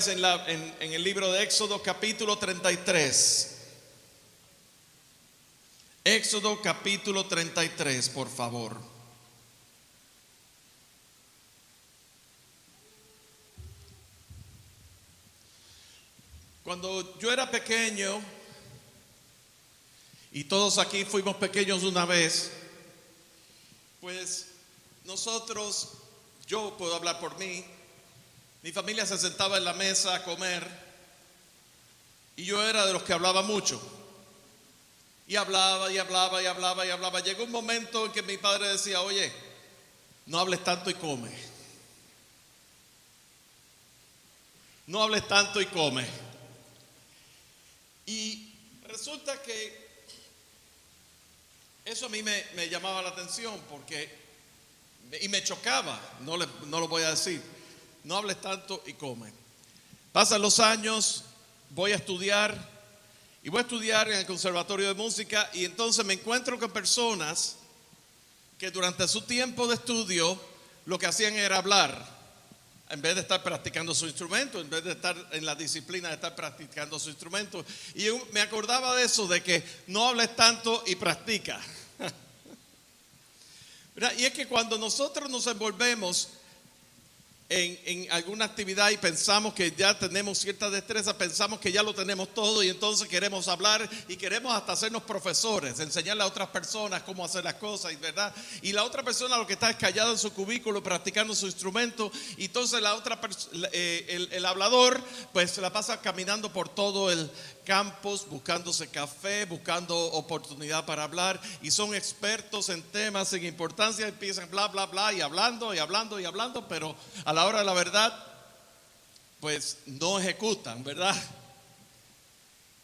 Biblias en el libro de Éxodo capítulo 33. Éxodo capítulo 33, por favor. Cuando yo era pequeño, y todos aquí fuimos pequeños una vez, pues nosotros, yo puedo hablar por mí, mi familia se sentaba en la mesa a comer y yo era de los que hablaba mucho. Y hablaba. Llegó un momento en que mi padre decía, oye, no hables tanto y come. No hables tanto y come. Y resulta que eso a mí me llamaba la atención y me chocaba, no lo voy a decir. No hables tanto y come. Pasan los años, voy a estudiar en el Conservatorio de Música y entonces me encuentro con personas que durante su tiempo de estudio lo que hacían era hablar, en vez de estar practicando su instrumento, en vez de estar en la disciplina de estar practicando su instrumento. Y yo me acordaba de eso, de que no hables tanto y practica. Y es que cuando nosotros nos envolvemos en alguna actividad y pensamos que ya tenemos cierta destreza, pensamos que ya lo tenemos todo y entonces queremos hablar y queremos hasta hacernos profesores, enseñarle a otras personas cómo hacer las cosas, ¿verdad? Y la otra persona lo que está es callado en su cubículo practicando su instrumento y entonces el hablador pues se la pasa caminando por todo el campus, buscándose café, buscando oportunidad para hablar y son expertos en temas sin importancia, empiezan bla, bla, bla y hablando, pero a la hora de la verdad, pues no ejecutan, ¿verdad?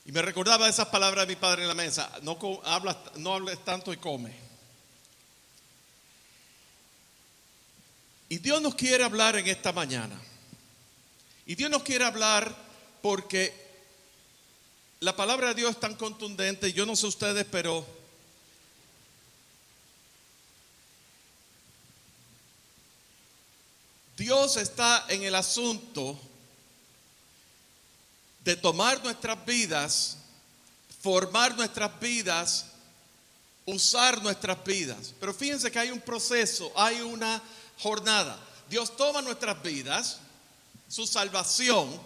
Y me recordaba esas palabras de mi padre en la mesa, no hables tanto y come. Y Dios nos quiere hablar en esta mañana. Y Dios nos quiere hablar porque la palabra de Dios es tan contundente, yo no sé ustedes, pero Dios está en el asunto de tomar nuestras vidas, formar nuestras vidas, usar nuestras vidas. Pero fíjense que hay un proceso, hay una jornada. Dios toma nuestras vidas, su salvación,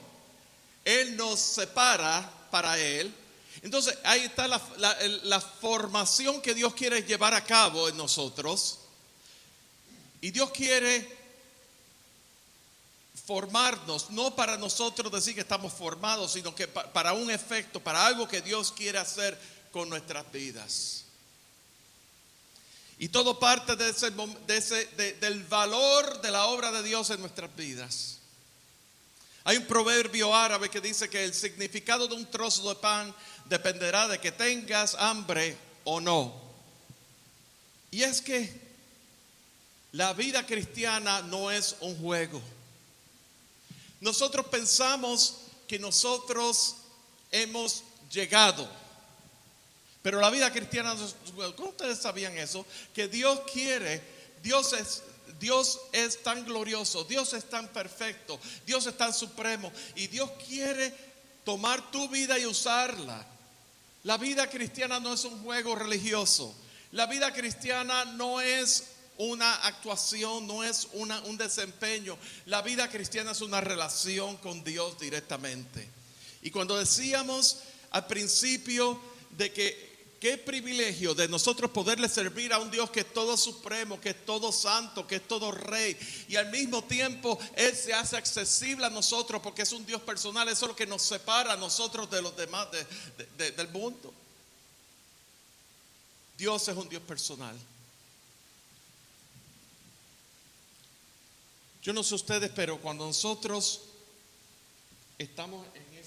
Él nos separa para Él. Entonces ahí está la formación que Dios quiere llevar a cabo en nosotros. Y Dios quiere formarnos, no para nosotros decir que estamos formados, sino que para un efecto, para algo que Dios quiere hacer con nuestras vidas. Y todo parte del valor de la obra de Dios en nuestras vidas. Hay un proverbio árabe que dice que el significado de un trozo de pan dependerá de que tengas hambre o no. Y es que la vida cristiana no es un juego. Nosotros pensamos que nosotros hemos llegado, pero la vida cristiana no es un juego. ¿Cómo ustedes sabían eso? Que Dios es tan glorioso, Dios es tan perfecto, Dios es tan supremo y Dios quiere tomar tu vida y usarla. La vida cristiana no es un juego religioso. La vida cristiana no es una actuación, no es un desempeño. La vida cristiana es una relación con Dios directamente. Y cuando decíamos al principio de que qué privilegio de nosotros poderle servir a un Dios que es todo supremo, que es todo santo, que es todo rey. Y al mismo tiempo Él se hace accesible a nosotros porque es un Dios personal. Eso es lo que nos separa a nosotros de los demás del mundo. Dios es un Dios personal. Yo no sé ustedes, pero cuando nosotros estamos en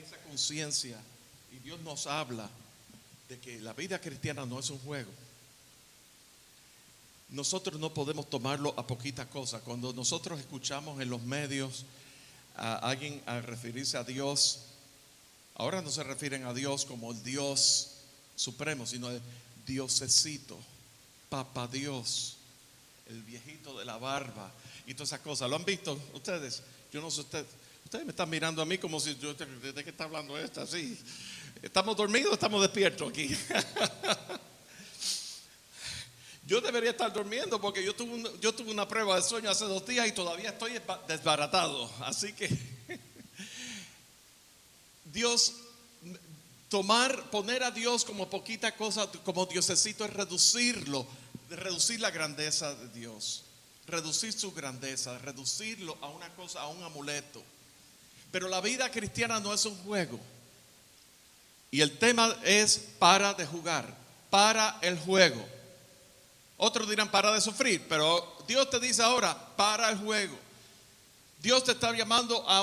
esa conciencia y Dios nos habla de que la vida cristiana no es un juego, nosotros no podemos tomarlo a poquita cosa. Cuando nosotros escuchamos en los medios a alguien a referirse a Dios, ahora no se refieren a Dios como el Dios supremo, sino el Diosecito, Papá Dios, el viejito de la barba y todas esas cosas. ¿Lo han visto ustedes? Yo no sé ustedes. Ustedes me están mirando a mí como si yo, ¿de qué está hablando esta? Sí. ¿Estamos dormidos o estamos despiertos aquí? Yo debería estar durmiendo porque yo tuve una prueba de sueño hace 2 días y todavía estoy desbaratado. Así que Dios, poner a Dios como poquita cosa, como diosecito, es reducir la grandeza de Dios, reducir su grandeza, reducirlo a una cosa, a un amuleto. Pero la vida cristiana no es un juego. Y el tema es para de jugar, para el juego. Otros dirán para de sufrir, pero Dios te dice ahora, para el juego. Dios te está llamando a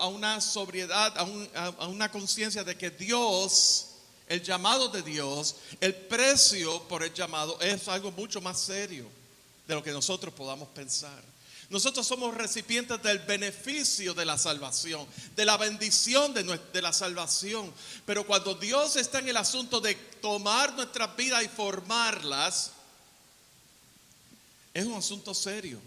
una sobriedad, a una conciencia de que Dios, el llamado de Dios, el precio por el llamado es algo mucho más serio de lo que nosotros podamos pensar. Nosotros somos recipientes del beneficio de la salvación, de la bendición de la salvación. Pero cuando Dios está en el asunto de tomar nuestras vidas y formarlas, es un asunto serio.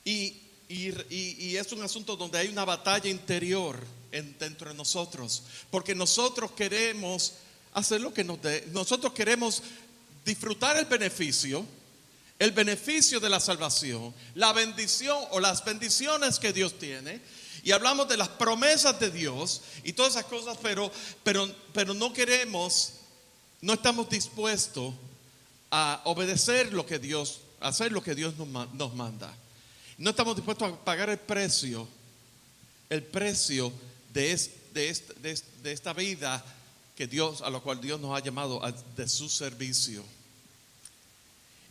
Y es un asunto donde hay una batalla interior dentro de nosotros. Porque nosotros queremos hacer lo que nosotros queremos disfrutar el beneficio de la salvación, la bendición o las bendiciones que Dios tiene. Y hablamos de las promesas de Dios y todas esas cosas, pero no estamos dispuestos a obedecer hacer lo que Dios nos manda. No estamos dispuestos a pagar el precio de esta vida a la cual Dios nos ha llamado de su servicio.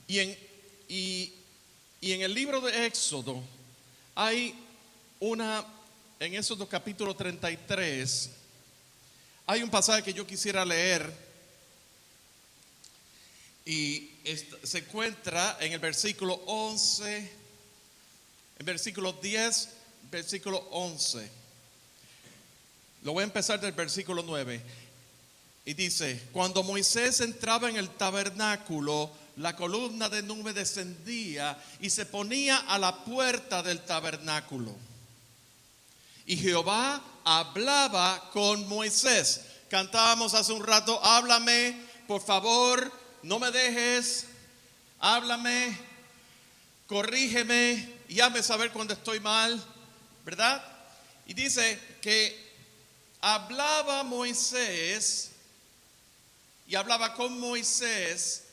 Y en el libro de Éxodo hay en Éxodo capítulo 33, hay un pasaje que yo quisiera leer y se encuentra en el versículo 11, en versículo 10, versículo 11. Lo voy a empezar del versículo 9 y dice: cuando Moisés entraba en el tabernáculo, la columna de nube descendía y se ponía a la puerta del tabernáculo. Y Jehová hablaba con Moisés. Cantábamos hace un rato: háblame, por favor, no me dejes, háblame, corrígeme y hazme saber cuando estoy mal, ¿verdad? Y dice que hablaba Moisés y hablaba con Moisés.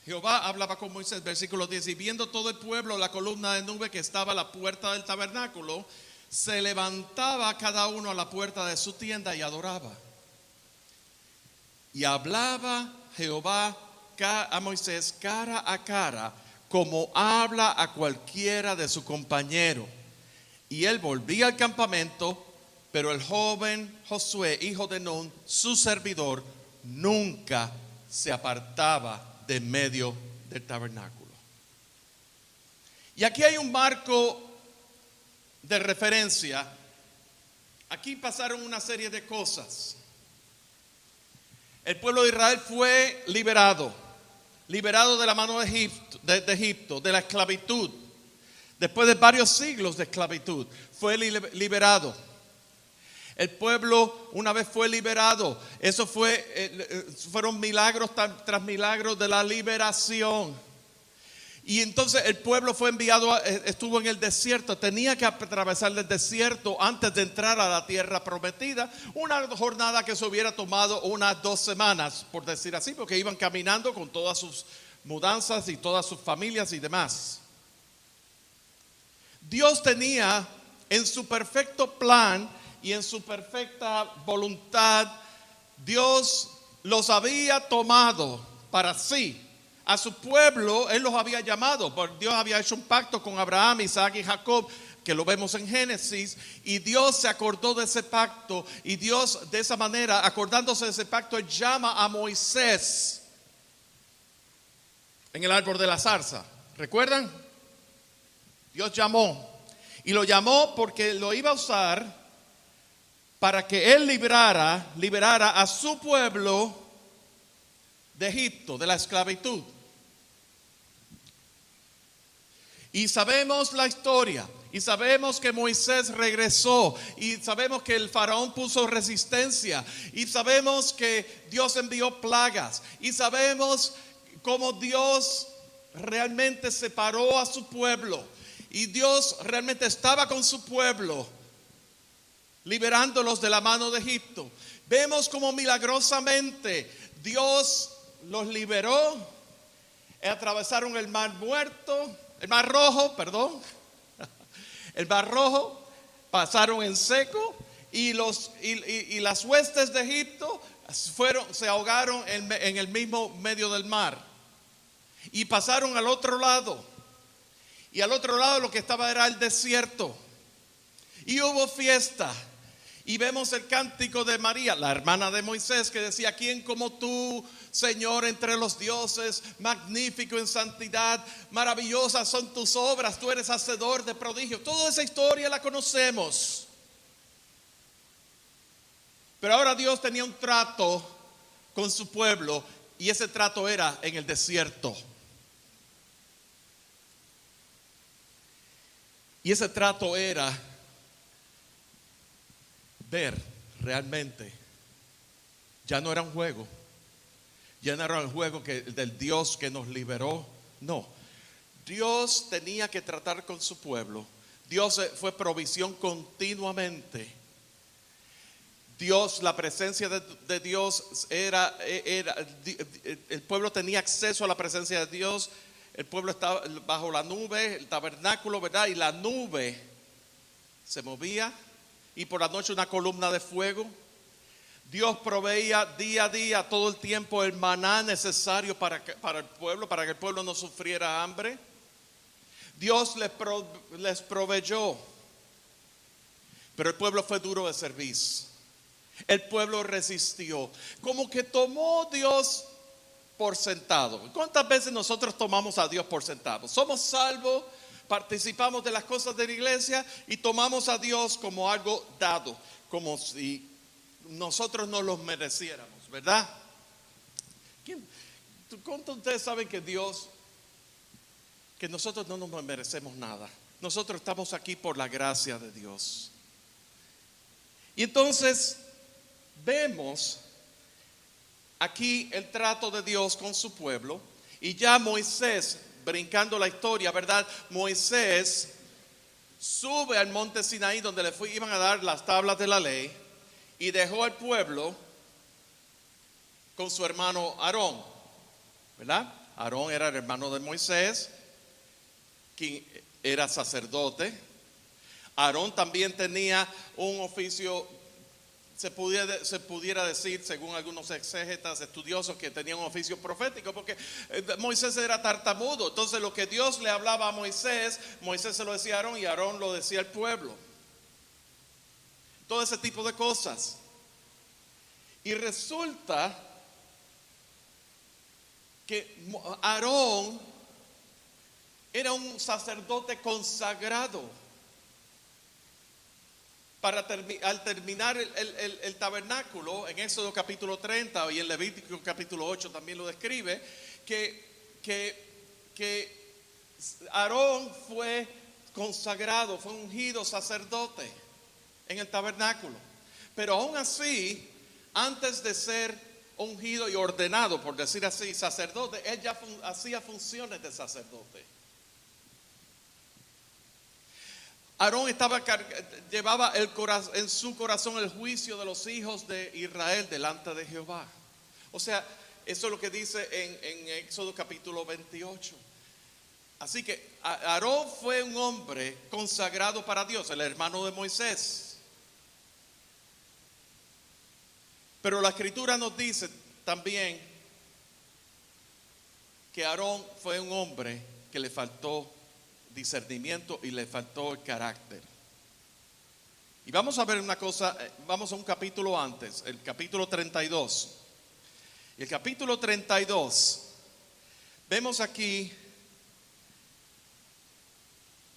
Jehová hablaba con Moisés, versículo 10, y viendo todo el pueblo la columna de nube que estaba a la puerta del tabernáculo, se levantaba cada uno a la puerta de su tienda y adoraba. Y hablaba Jehová a Moisés cara a cara, como habla a cualquiera de su compañero. Y él volvía al campamento, pero el joven Josué, hijo de Nun, su servidor, nunca se apartaba de medio del tabernáculo. Y aquí hay un marco de referencia. Aquí pasaron una serie de cosas. El pueblo de Israel fue liberado de la mano de Egipto, de la esclavitud. Después de varios siglos de esclavitud, fue liberado. El pueblo, una vez fue liberado, fueron milagros tras milagros de la liberación. Y entonces el pueblo fue enviado, estuvo en el desierto, tenía que atravesar el desierto antes de entrar a la tierra prometida. Una jornada que se hubiera tomado unas 2 semanas, por decir así, porque iban caminando con todas sus mudanzas y todas sus familias y demás. Dios tenía en su perfecto plan y en su perfecta voluntad, Dios los había tomado para sí. A su pueblo Él los había llamado. Dios había hecho un pacto con Abraham, Isaac y Jacob, que lo vemos en Génesis, y Dios se acordó de ese pacto. Y Dios, de esa manera, acordándose de ese pacto, Él llama a Moisés en el árbol de la zarza. ¿Recuerdan? Dios llamó, y lo llamó porque lo iba a usar para que Él liberara a su pueblo de Egipto, de la esclavitud. Y sabemos la historia. Y sabemos que Moisés regresó. Y sabemos que el faraón puso resistencia. Y sabemos que Dios envió plagas. Y sabemos cómo Dios realmente separó a su pueblo. Y Dios realmente estaba con su pueblo, liberándolos de la mano de Egipto. Vemos como milagrosamente Dios los liberó. Atravesaron el mar muerto, el mar rojo, perdón. El mar rojo, pasaron en seco y las huestes de Egipto se ahogaron en el mismo medio del mar. Y pasaron al otro lado. Y al otro lado lo que estaba era el desierto. Y hubo fiesta. Y vemos el cántico de María, la hermana de Moisés, que decía: ¿quién como tú, Señor, entre los dioses? Magnífico en santidad, maravillosas son tus obras, tú eres hacedor de prodigios. Toda esa historia la conocemos. Pero ahora Dios tenía un trato con su pueblo, y ese trato era en el desierto. Y ese trato era ver realmente, ya no era un juego, ya no era un juego del Dios que nos liberó. No, Dios tenía que tratar con su pueblo. Dios fue provisión continuamente. Dios, la presencia de Dios era, el pueblo tenía acceso a la presencia de Dios. El pueblo estaba bajo la nube, el tabernáculo, ¿verdad? Y la nube se movía, y por la noche una columna de fuego. Dios proveía día a día, todo el tiempo, el maná necesario para el pueblo, para que el pueblo no sufriera hambre. Dios les proveyó, pero el pueblo fue duro de servicio. El pueblo resistió, como que tomó Dios por sentado. ¿Cuántas veces nosotros tomamos a Dios por sentado? Somos salvos, participamos de las cosas de la iglesia y tomamos a Dios como algo dado, como si nosotros no los mereciéramos, ¿verdad? ¿Cuántos de ustedes saben que nosotros no nos merecemos nada? Nosotros estamos aquí por la gracia de Dios. Y entonces vemos aquí el trato de Dios con su pueblo. Y ya Moisés, brincando la historia, ¿verdad? Moisés sube al monte Sinaí, donde iban a dar las tablas de la ley, y dejó al pueblo con su hermano Aarón, ¿verdad? Aarón era el hermano de Moisés, quien era sacerdote. Aarón también tenía un oficio, se pudiera decir, según algunos exégetas estudiosos, que tenía un oficio profético, porque Moisés era tartamudo. Entonces lo que Dios le hablaba a Moisés, Moisés se lo decía a Aarón y Aarón lo decía al pueblo. Todo ese tipo de cosas. Y resulta que Aarón era un sacerdote consagrado. Al terminar el tabernáculo, en Éxodo capítulo 30 y en Levítico capítulo 8 también lo describe, que Aarón fue consagrado, fue ungido sacerdote en el tabernáculo. Pero aún así, antes de ser ungido y ordenado, por decir así, sacerdote, él ya hacía funciones de sacerdote. Aarón llevaba en su corazón el juicio de los hijos de Israel delante de Jehová. O sea, eso es lo que dice en Éxodo capítulo 28. Así que Aarón fue un hombre consagrado para Dios, el hermano de Moisés. Pero la escritura nos dice también que Aarón fue un hombre que le faltó discernimiento y le faltó el carácter. Y vamos a ver una cosa, vamos a un capítulo antes, el capítulo 32. Y el capítulo 32, vemos aquí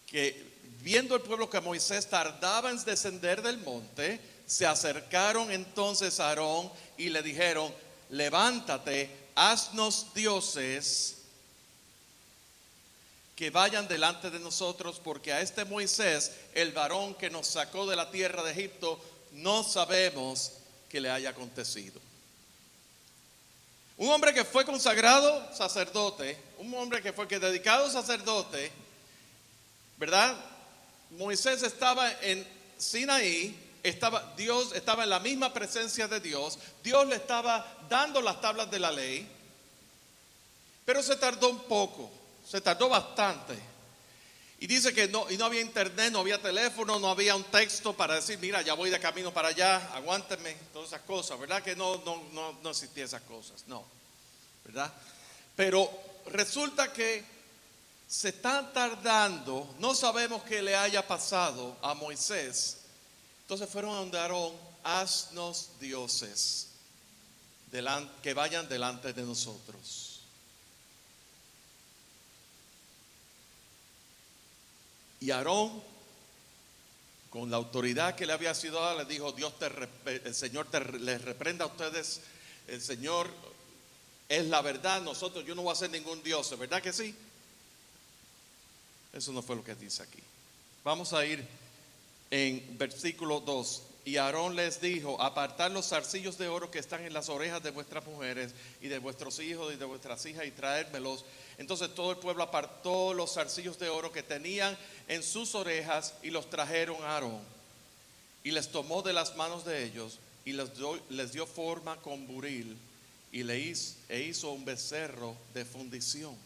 que viendo el pueblo que Moisés tardaba en descender del monte, se acercaron entonces a Aarón y le dijeron: levántate, haznos dioses que vayan delante de nosotros, porque a este Moisés, el varón que nos sacó de la tierra de Egipto, no sabemos qué le haya acontecido. Un hombre que fue consagrado sacerdote, un hombre que fue dedicado sacerdote, ¿verdad? Moisés estaba en Sinaí, Dios estaba en la misma presencia de Dios, Dios le estaba dando las tablas de la ley, pero se tardó un poco, se tardó bastante. Y dice que no había internet, no había teléfono, no había un texto para decir, mira, ya voy de camino para allá, aguántame, todas esas cosas, ¿verdad? Que no existían esas cosas, no, ¿verdad? Pero resulta que se están tardando, no sabemos qué le haya pasado a Moisés. Entonces fueron a donde Aarón, haznos dioses que vayan delante de nosotros. Y Aarón, con la autoridad que le había sido dada, le dijo, el Señor les reprenda a ustedes, el Señor es la verdad, yo no voy a ser ningún dios, ¿verdad que sí? Eso no fue lo que dice aquí. Vamos a ir en versículo 2. Y Aarón les dijo, apartad los zarcillos de oro que están en las orejas de vuestras mujeres y de vuestros hijos y de vuestras hijas y traédmelos. Entonces todo el pueblo apartó los zarcillos de oro que tenían en sus orejas y los trajeron a Aarón. Y les tomó de las manos de ellos y les dio forma con buril y hizo un becerro de fundición.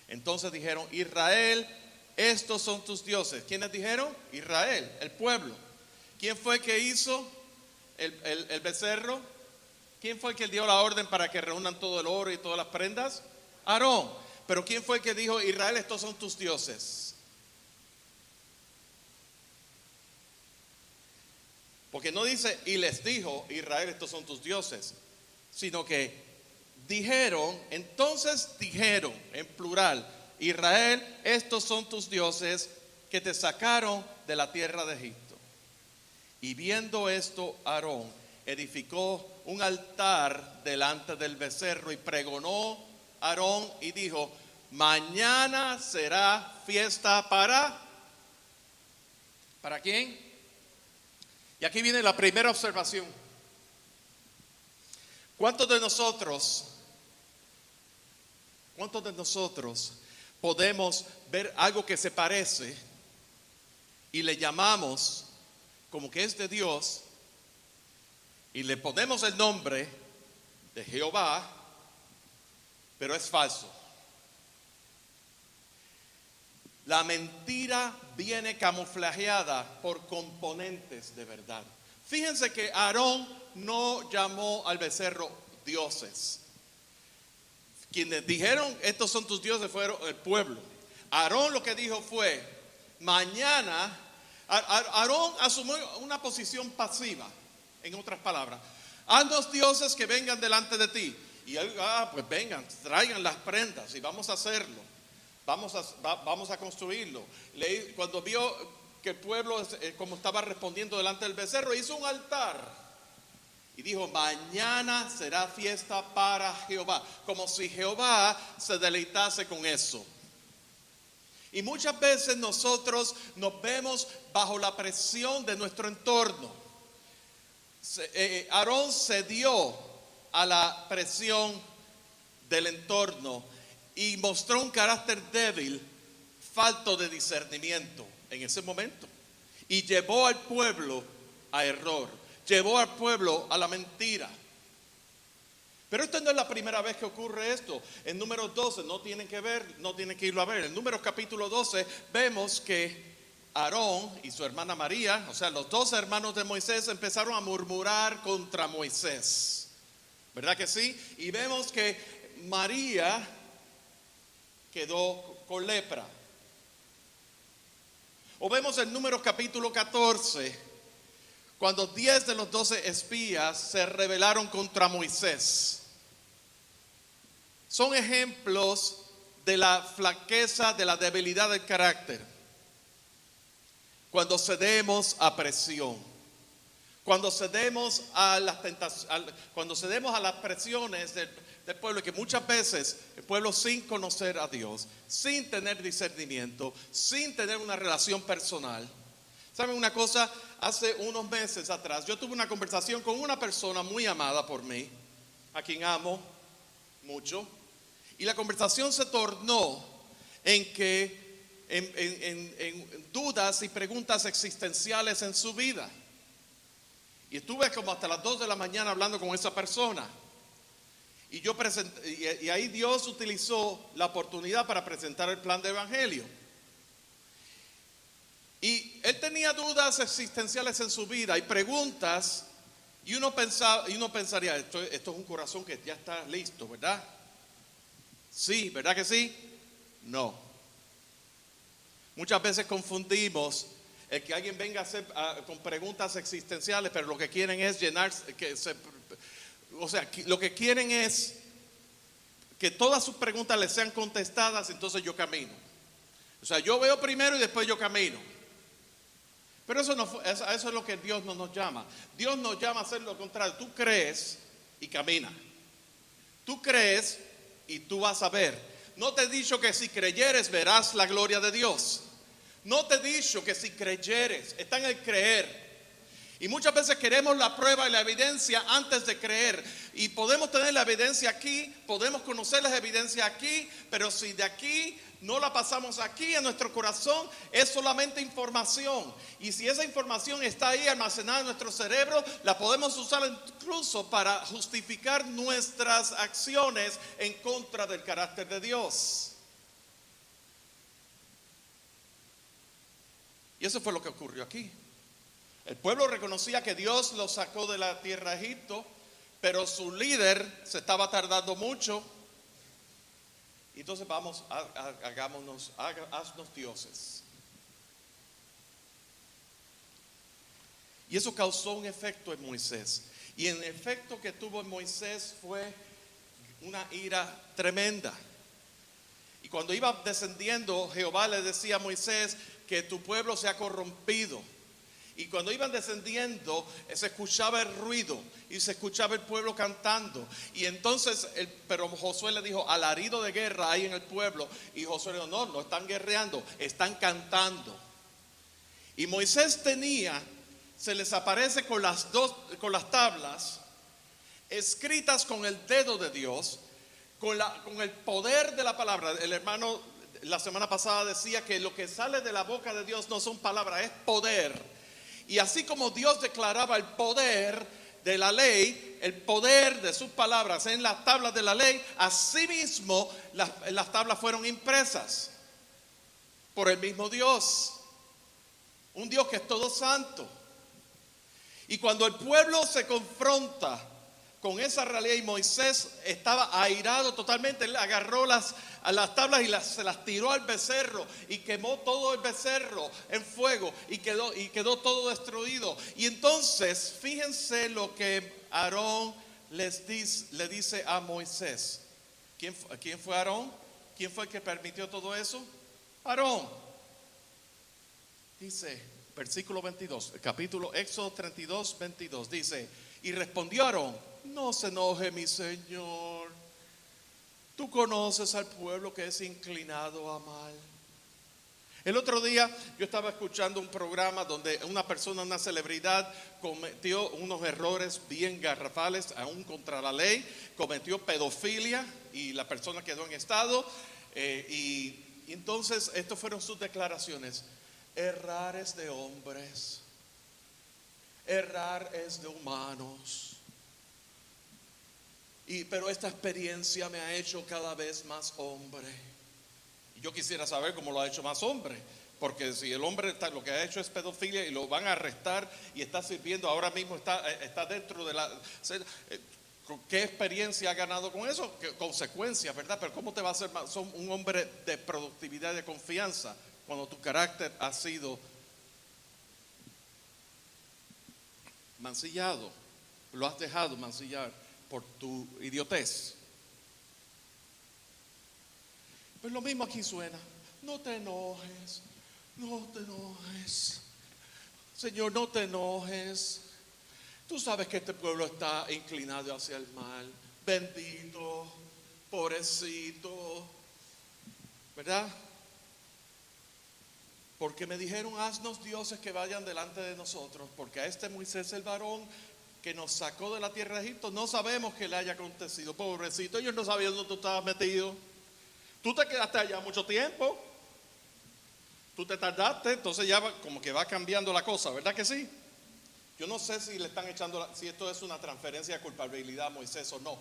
Entonces dijeron, Israel, estos son tus dioses. ¿Quiénes dijeron? Israel, el pueblo. ¿Quién fue que hizo el becerro? ¿Quién fue que dio la orden para que reúnan todo el oro y todas las prendas? Aarón. Pero ¿quién fue que dijo, Israel, estos son tus dioses? Porque no dice, y les dijo, Israel, estos son tus dioses, sino que dijeron, en plural, Israel, estos son tus dioses que te sacaron de la tierra de Egipto. Y viendo esto, Aarón edificó un altar delante del becerro y pregonó Aarón y dijo, mañana será fiesta ¿para quién? Y aquí viene la primera observación. ¿Cuántos de nosotros podemos ver algo que se parece y le llamamos como que es de Dios y le ponemos el nombre de Jehová, pero es falso? La mentira viene camuflajeada por componentes de verdad. Fíjense que Aarón no llamó al becerro dioses. Quienes dijeron estos son tus dioses fueron el pueblo. Aarón lo que dijo fue, mañana, Aarón asumió una posición pasiva, en otras palabras. Haznos dioses que vengan delante de ti. Y él, pues vengan, traigan las prendas y vamos a hacerlo. Vamos a construirlo. Cuando vio que el pueblo como estaba respondiendo delante del becerro, hizo un altar. Y dijo, mañana será fiesta para Jehová. Como si Jehová se deleitase con eso. Y muchas veces nosotros nos vemos bajo la presión de nuestro entorno. Aarón cedió a la presión del entorno y mostró un carácter débil, falto de discernimiento en ese momento. Y llevó al pueblo a error, llevó al pueblo a la mentira. Pero esto no es la primera vez que ocurre esto. En Números 12, no tienen que irlo a ver. En Números capítulo 12 vemos que Aarón y su hermana María, o sea, los dos hermanos de Moisés, empezaron a murmurar contra Moisés. ¿Verdad que sí? Y vemos que María quedó con lepra. O vemos en Números capítulo 14, cuando 10 de los 12 espías se rebelaron contra Moisés. Son ejemplos de la flaqueza, de la debilidad del carácter. Cuando cedemos a presión, Cuando cedemos a las cuando cedemos a las presiones del pueblo, que muchas veces el pueblo, sin conocer a Dios, sin tener discernimiento, sin tener una relación personal. ¿Saben una cosa? Hace unos meses atrás yo tuve una conversación con una persona muy amada por mí, a quien amo mucho, y la conversación se tornó en dudas y preguntas existenciales en su vida. Y estuve como hasta las 2 de la mañana hablando con esa persona. Y ahí Dios utilizó la oportunidad para presentar el plan de evangelio. Y él tenía dudas existenciales en su vida y preguntas. Y uno pensaría, esto es un corazón que ya está listo, ¿verdad? Sí, ¿verdad que sí? No. Muchas veces confundimos el que alguien venga a hacer con preguntas existenciales, pero lo que quieren es llenarse, lo que quieren es que todas sus preguntas les sean contestadas, entonces yo camino. O sea, yo veo primero y después yo camino. Pero eso es lo que Dios no nos llama. Dios nos llama a hacer lo contrario. Tú crees y camina. Tú crees y tú vas a ver. No te he dicho que si creyeres verás la gloria de Dios. No te he dicho que si creyeres, está en el creer. Y muchas veces queremos la prueba y la evidencia antes de creer. Y podemos tener la evidencia aquí, podemos conocer las evidencias aquí, pero si de aquí no la pasamos aquí en nuestro corazón, es solamente información. Y si esa información está ahí almacenada en nuestro cerebro, la podemos usar incluso para justificar nuestras acciones en contra del carácter de Dios. Y eso fue lo que ocurrió aquí. El pueblo reconocía que Dios los sacó de la tierra de Egipto, pero su líder se estaba tardando mucho. Y entonces haznos dioses. Y eso causó un efecto en Moisés. Y el efecto que tuvo en Moisés fue una ira tremenda. Y cuando iba descendiendo, Jehová le decía a Moisés que tu pueblo se ha corrompido. Y cuando iban descendiendo, se escuchaba el ruido y se escuchaba el pueblo cantando. Y entonces, pero Josué le dijo, alarido de guerra hay en el pueblo. Y Josué le dijo, no están guerreando, están cantando. Y Moisés se les aparece con las tablas escritas con el dedo de Dios, con el poder de la palabra. El hermano la semana pasada decía que lo que sale de la boca de Dios no son palabras, es poder. Y así como Dios declaraba el poder de la ley, el poder de sus palabras en las tablas de la ley, así mismo las tablas fueron impresas por el mismo Dios. Un Dios que es todo santo. Y cuando el pueblo se confronta con esa realidad y Moisés estaba airado totalmente, él agarró las tablas y se las tiró al becerro y quemó todo el becerro en fuego y quedó todo destruido. Y entonces fíjense lo que Aarón le dice a Moisés. ¿Quién fue Aarón? ¿Quién fue el que permitió todo eso? Aarón. Dice, versículo 22, el capítulo Éxodo 32, 22, dice, y respondió Aarón, no se enoje mi señor, tú conoces al pueblo que es inclinado a mal. El otro día yo estaba escuchando un programa donde una persona, una celebridad, cometió unos errores bien garrafales, aún contra la ley, cometió pedofilia y la persona quedó en estado. Y entonces estas fueron sus declaraciones. Errar es de hombres, errar es de humanos. Pero esta experiencia me ha hecho cada vez más hombre. Y yo quisiera saber cómo lo ha hecho más hombre. Porque si el hombre lo que ha hecho es pedofilia y lo van a arrestar y está sirviendo, ahora mismo está dentro de la... ¿Qué experiencia ha ganado con eso? ¿Qué consecuencias, verdad? Pero ¿cómo te va a hacer un hombre de productividad y de confianza cuando tu carácter ha sido mancillado? Lo has dejado mancillar por tu idiotez. Pues lo mismo aquí suena. No te enojes, no te enojes. Señor, no te enojes. Tú sabes que este pueblo está inclinado hacia el mal. Bendito, pobrecito, ¿verdad? Porque me dijeron, haznos dioses que vayan delante de nosotros, porque a este Moisés el varón que nos sacó de la tierra de Egipto, no sabemos qué le haya acontecido. Pobrecito, ellos no sabían dónde tú estabas metido. Tú te quedaste allá mucho tiempo. Tú te tardaste, entonces ya como que va cambiando la cosa, ¿verdad que sí? Yo no sé si le están echando, si esto es una transferencia de culpabilidad a Moisés o no,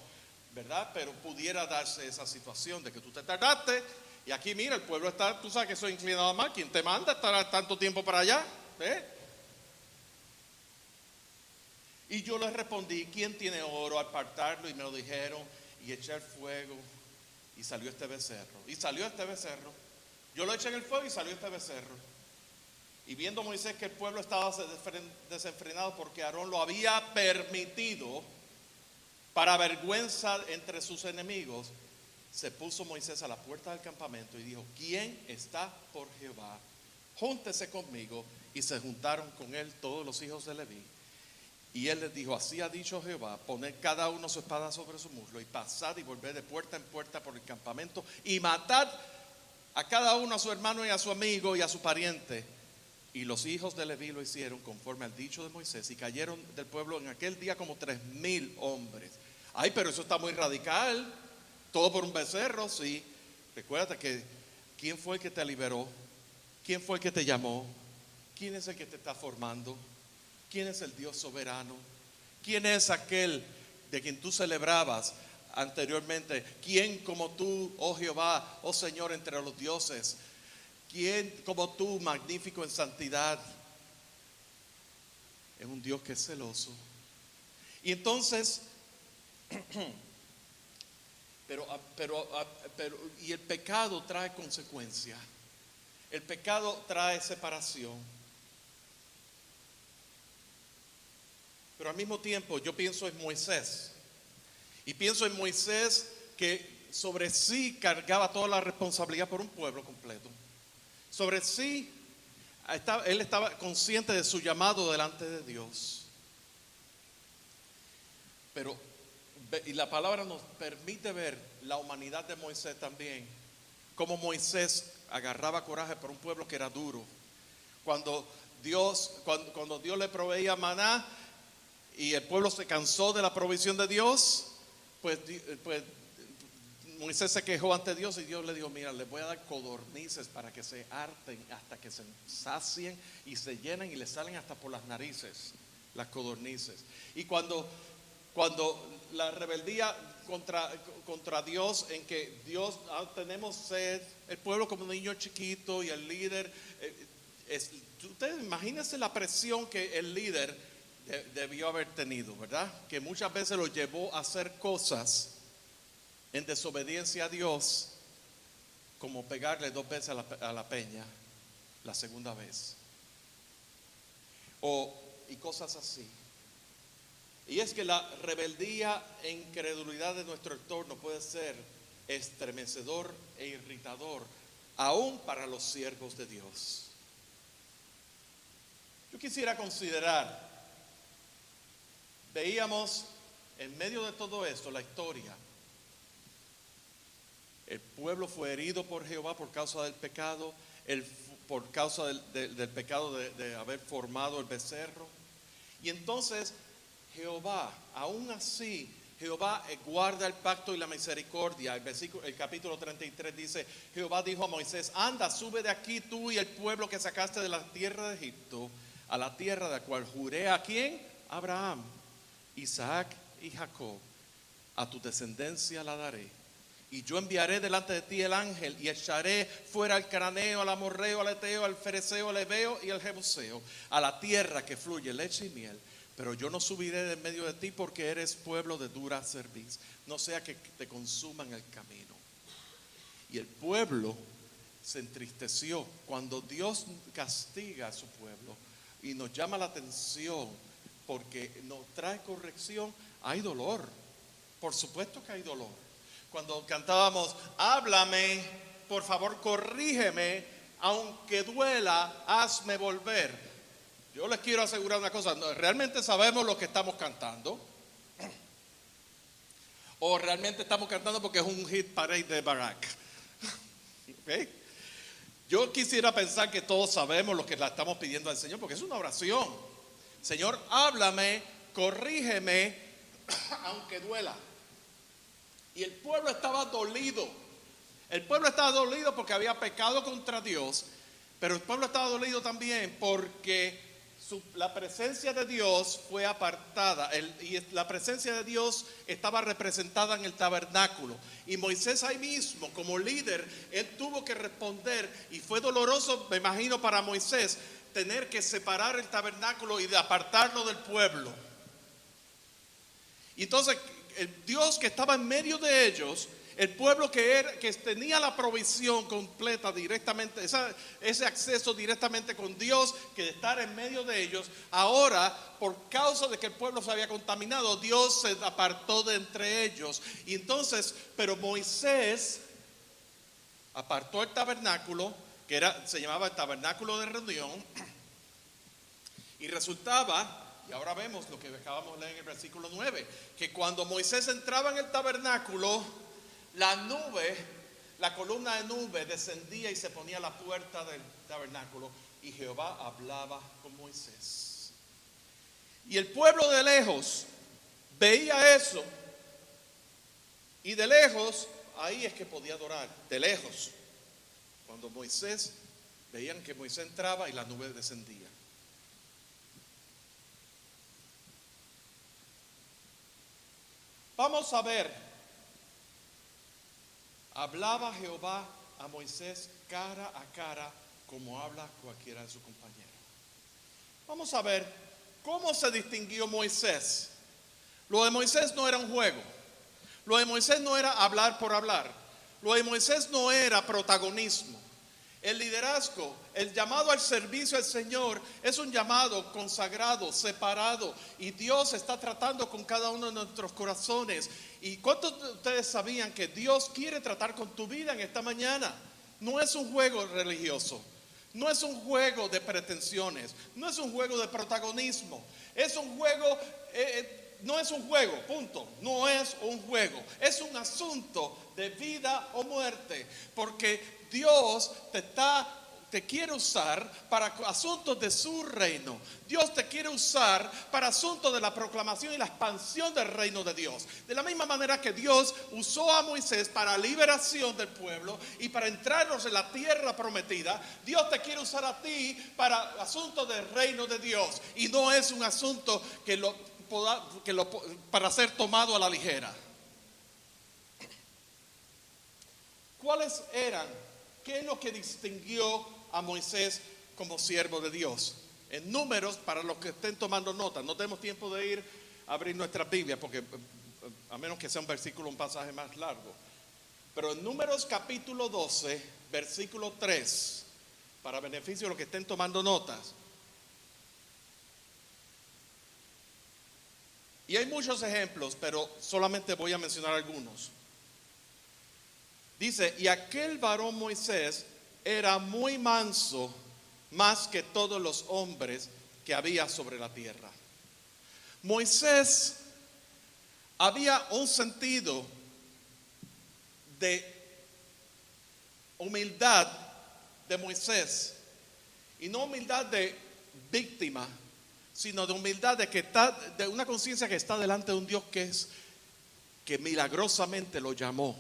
¿verdad? Pero pudiera darse esa situación de que tú te tardaste y aquí mira, el pueblo está, tú sabes que soy inclinado a mal, quien te manda estar tanto tiempo para allá, ¿eh? Y yo les respondí, ¿quién tiene oro? Apartarlo, y me lo dijeron, y echar fuego, y salió este becerro, yo lo eché en el fuego y salió este becerro. Y viendo Moisés que el pueblo estaba desenfrenado porque Aarón lo había permitido para vergüenza entre sus enemigos, se puso Moisés a la puerta del campamento y dijo, ¿quién está por Jehová? Júntese conmigo. Y se juntaron con él todos los hijos de Leví. Y él les dijo, así ha dicho Jehová, poned cada uno su espada sobre su muslo y pasad y volved de puerta en puerta por el campamento y matad a cada uno, a su hermano y a su amigo y a su pariente. Y los hijos de Leví lo hicieron conforme al dicho de Moisés y cayeron del pueblo en aquel día como 3,000 hombres. Ay, pero eso está muy radical. Todo por un becerro, sí. Recuérdate que ¿quién fue el que te liberó? ¿Quién fue el que te llamó? ¿Quién es el que te está formando? ¿Quién es el Dios soberano? ¿Quién es aquel de quien tú celebrabas anteriormente? ¿Quién como tú, oh Jehová, oh Señor entre los dioses? ¿Quién como tú, magnífico en santidad? Es un Dios que es celoso. Y entonces, y el pecado trae consecuencias. El pecado trae separación. Pero al mismo tiempo yo pienso en Moisés. Y pienso en Moisés que sobre sí cargaba toda la responsabilidad por un pueblo completo. Sobre sí, él estaba consciente de su llamado delante de Dios. Pero, y la palabra nos permite ver la humanidad de Moisés también. Cómo Moisés agarraba coraje por un pueblo que era duro. Cuando Dios le proveía maná y el pueblo se cansó de la provisión de Dios, pues Moisés se quejó ante Dios y Dios le dijo, mira, les voy a dar codornices para que se harten hasta que se sacien y se llenen y les salen hasta por las narices las codornices. Y cuando la rebeldía contra Dios, en que Dios, tenemos sed, el pueblo como un niño chiquito y el líder, ustedes imagínense la presión que el líder debió haber tenido, ¿verdad? Que muchas veces lo llevó a hacer cosas en desobediencia a Dios, como pegarle 2 veces a la peña la segunda vez, y cosas así. Y es que la rebeldía e incredulidad de nuestro entorno puede ser estremecedor e irritador, aún para los siervos de Dios. Yo quisiera considerar, veíamos en medio de todo esto la historia. El pueblo fue herido por Jehová por causa del pecado, por causa del pecado de haber formado el becerro. Y entonces Jehová, aún así, Jehová guarda el pacto y la misericordia. El capítulo 33 dice, Jehová dijo a Moisés, anda, sube de aquí tú y el pueblo que sacaste de la tierra de Egipto, a la tierra de la cual juré a ¿quién? Abraham, Isaac y Jacob. A tu descendencia la daré. Y yo enviaré delante de ti el ángel y echaré fuera al cananeo, al amorreo, al eteo, al fereceo, al heveo y al jebuseo, a la tierra que fluye leche y miel. Pero yo no subiré de en medio de ti porque eres pueblo de dura cerviz, no sea que te consuman el camino. Y el pueblo se entristeció cuando Dios castiga a su pueblo y nos llama la atención porque nos trae corrección. Hay dolor, por supuesto que hay dolor. Cuando cantábamos, háblame, por favor corrígeme, aunque duela, hazme volver. yo les quiero asegurar una cosa, ¿realmente sabemos lo que estamos cantando? ¿O realmente estamos cantando porque es un hit parade de Barack? ¿Okay? Yo quisiera pensar que todos sabemos lo que le estamos pidiendo al Señor, porque es una oración. Señor, háblame, corrígeme, aunque duela. Y el pueblo estaba dolido. El pueblo estaba dolido porque había pecado contra Dios, pero el pueblo estaba dolido también porque la presencia de Dios fue apartada, y la presencia de Dios estaba representada en el tabernáculo. Y Moisés ahí mismo, como líder, él tuvo que responder, y fue doloroso, me imagino, para Moisés, tener que separar el tabernáculo y de apartarlo del pueblo. Y entonces, el Dios que estaba en medio de ellos, el pueblo que tenía la provisión completa directamente, ese acceso directamente con Dios, que de estar en medio de ellos, ahora por causa de que el pueblo se había contaminado, Dios se apartó de entre ellos. Y entonces, pero Moisés apartó el tabernáculo, se llamaba el tabernáculo de reunión, y resultaba, y ahora vemos lo que acabamos de leer en el versículo 9, que cuando Moisés entraba en el tabernáculo, la nube, la columna de nube descendía y se ponía a la puerta del tabernáculo, y Jehová hablaba con Moisés. Y el pueblo de lejos veía eso, y de lejos, ahí es que podía adorar, de lejos. Cuando veían que Moisés entraba y la nube descendía. Vamos a ver. Hablaba Jehová a Moisés cara a cara, como habla cualquiera de sus compañeros. Vamos a ver cómo se distinguió Moisés. Lo de Moisés no era un juego. Lo de Moisés no era hablar por hablar. Lo de Moisés no era protagonismo. El liderazgo, el llamado al servicio al Señor es un llamado consagrado, separado, y Dios está tratando con cada uno de nuestros corazones. ¿Y cuántos de ustedes sabían que Dios quiere tratar con tu vida en esta mañana? No es un juego religioso, no es un juego de pretensiones, no es un juego de protagonismo, es un juego, no es un juego, punto, no es un juego, es un asunto de vida o muerte, porque Dios te quiere usar para asuntos de su reino. Dios te quiere usar para asuntos de la proclamación y la expansión del reino de Dios. De la misma manera que Dios usó a Moisés para liberación del pueblo y para entrarnos en la tierra prometida, Dios te quiere usar a ti para asuntos del reino de Dios. Y no es un asunto para ser tomado a la ligera. ¿Cuáles eran? ¿Qué es lo que distinguió a Moisés como siervo de Dios? En Números, para los que estén tomando nota, no tenemos tiempo de ir a abrir nuestra Biblia, porque a menos que sea un versículo, un pasaje más largo. Pero en Números capítulo 12, versículo 3, para beneficio de los que estén tomando notas. Y hay muchos ejemplos, pero solamente voy a mencionar algunos. Dice, y aquel varón Moisés era muy manso, más que todos los hombres que había sobre la tierra. Moisés, había un sentido de humildad de Moisés, y no humildad de víctima, sino de humildad de una conciencia que está delante de un Dios que milagrosamente lo llamó,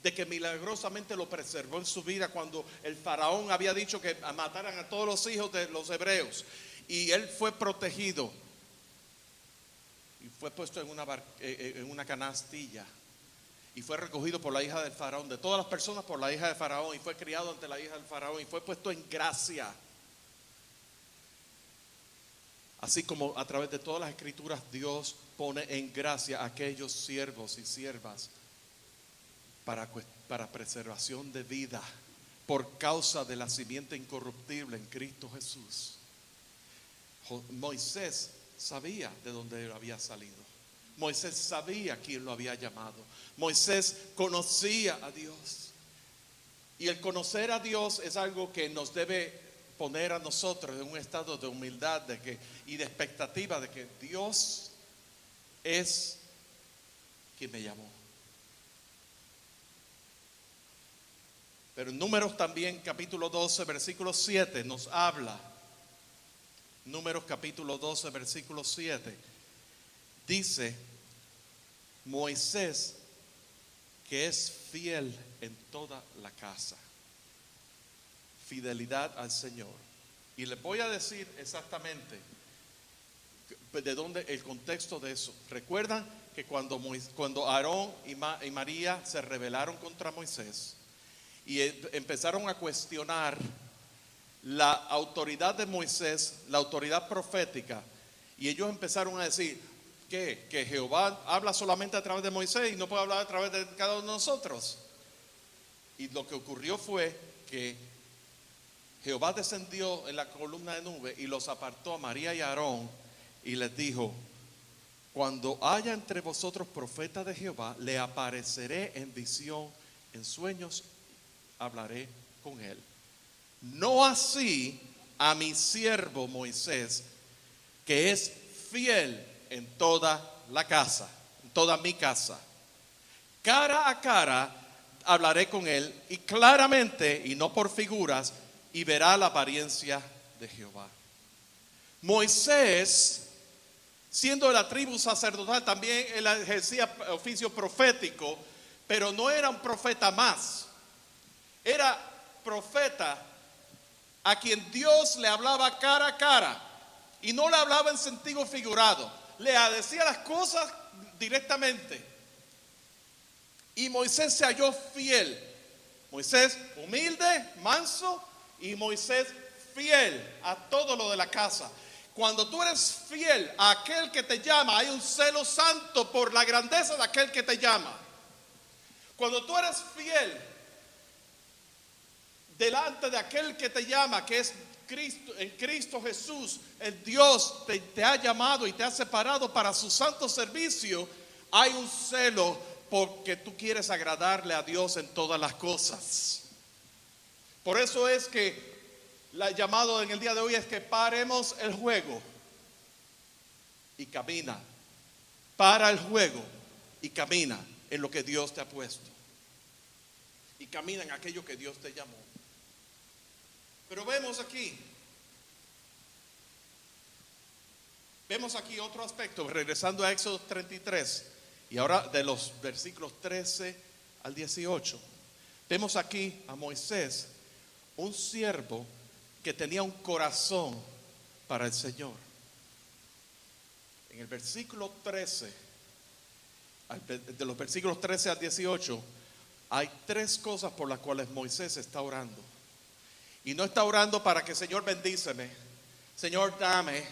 de que milagrosamente lo preservó en su vida cuando el faraón había dicho que mataran a todos los hijos de los hebreos, y él fue protegido y fue puesto en una canastilla y fue recogido por la hija del faraón, de todas las personas por la hija del faraón, y fue criado ante la hija del faraón y fue puesto en gracia. Así como a través de todas las escrituras Dios pone en gracia a aquellos siervos y siervas para preservación de vida por causa de la simiente incorruptible en Cristo Jesús. Moisés sabía de dónde él había salido. Moisés sabía quién lo había llamado. Moisés conocía a Dios. Y el conocer a Dios es algo que nos debe poner a nosotros en un estado de humildad y de expectativa de que Dios es quien me llamó. Pero en Números también, capítulo 12, versículo 7, nos habla. Números capítulo 12, versículo 7. Dice, Moisés, que es fiel en toda la casa. Fidelidad al Señor. Y les voy a decir exactamente de dónde el contexto de eso. ¿Recuerdan que cuando Aarón y María se rebelaron contra Moisés y empezaron a cuestionar la autoridad de Moisés, la autoridad profética, y ellos empezaron a decir que Jehová habla solamente a través de Moisés y no puede hablar a través de cada uno de nosotros? Y lo que ocurrió fue que Jehová descendió en la columna de nube y los apartó a María y a Aarón y les dijo: cuando haya entre vosotros profeta de Jehová, le apareceré en visión, en sueños hablaré con él. No así a mi siervo Moisés, que es fiel en toda la casa, en toda mi casa. Cara a cara hablaré con él, y claramente, y no por figuras, y verá la apariencia de Jehová. Moisés, siendo de la tribu sacerdotal, también él ejercía oficio profético, pero no era un profeta más. Era profeta a quien Dios le hablaba cara a cara, y no le hablaba en sentido figurado, le decía las cosas directamente. Y Moisés se halló fiel. Moisés humilde, manso, y Moisés fiel a todo lo de la casa. Cuando tú eres fiel a aquel que te llama, hay un celo santo por la grandeza de aquel que te llama. Cuando tú eres fiel delante de aquel que te llama, que es Cristo, en Cristo Jesús, el Dios te ha llamado y te ha separado para su santo servicio, hay un celo porque tú quieres agradarle a Dios en todas las cosas. Por eso es que el llamado en el día de hoy es que paremos el juego y camina. Para el juego y camina en lo que Dios te ha puesto. Y camina en aquello que Dios te llamó. Pero vemos aquí otro aspecto, regresando a Éxodo 33, y ahora de los versículos 13 al 18. Vemos aquí a Moisés, un siervo que tenía un corazón para el Señor. En el versículo 13, de los versículos 13 al 18, hay tres cosas por las cuales Moisés está orando. Y no está orando para que Señor bendíceme, Señor dame,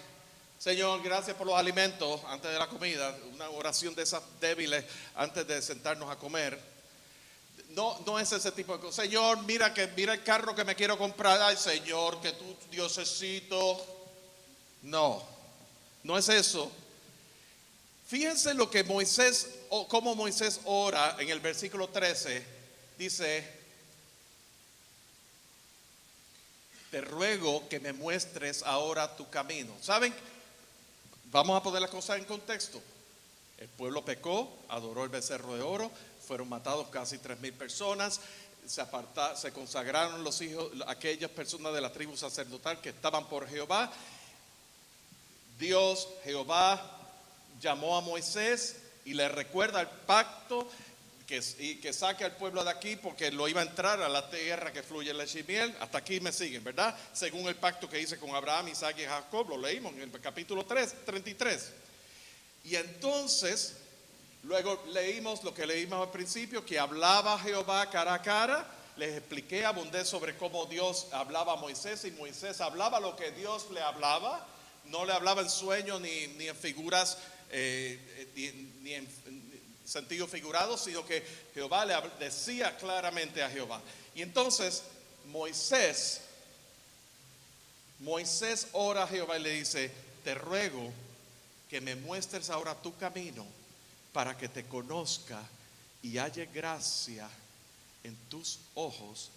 Señor gracias por los alimentos antes de la comida, una oración de esas débiles antes de sentarnos a comer. No es ese tipo de cosas. Señor, mira el carro que me quiero comprar. Ay, Señor, que tú, Diosecito. No es eso. Fíjense lo que cómo Moisés ora en el versículo 13. Dice: te ruego que me muestres ahora tu camino. ¿Saben? Vamos a poner las cosas en contexto. El pueblo pecó, adoró el becerro de oro, fueron matados casi 3,000 personas, se consagraron los hijos, aquellas personas de la tribu sacerdotal que estaban por Jehová. Jehová llamó a Moisés y le recuerda el pacto que saque al pueblo de aquí, porque lo iba a entrar a la tierra que fluye leche y miel. Hasta aquí me siguen, ¿verdad? Según el pacto que hice con Abraham, Isaac y Jacob, lo leímos en el capítulo 33. Y entonces, luego leímos lo que leímos al principio, que hablaba Jehová cara a cara. Les expliqué, abundé sobre cómo Dios hablaba a Moisés, y Moisés hablaba lo que Dios le hablaba. No le hablaba en sueños ni en figuras, ni en sentido figurado, sino que Jehová le decía claramente a Jehová. Y entonces Moisés ora a Jehová y le dice: te ruego que me muestres ahora tu camino para que te conozca y halle gracia en tus ojos,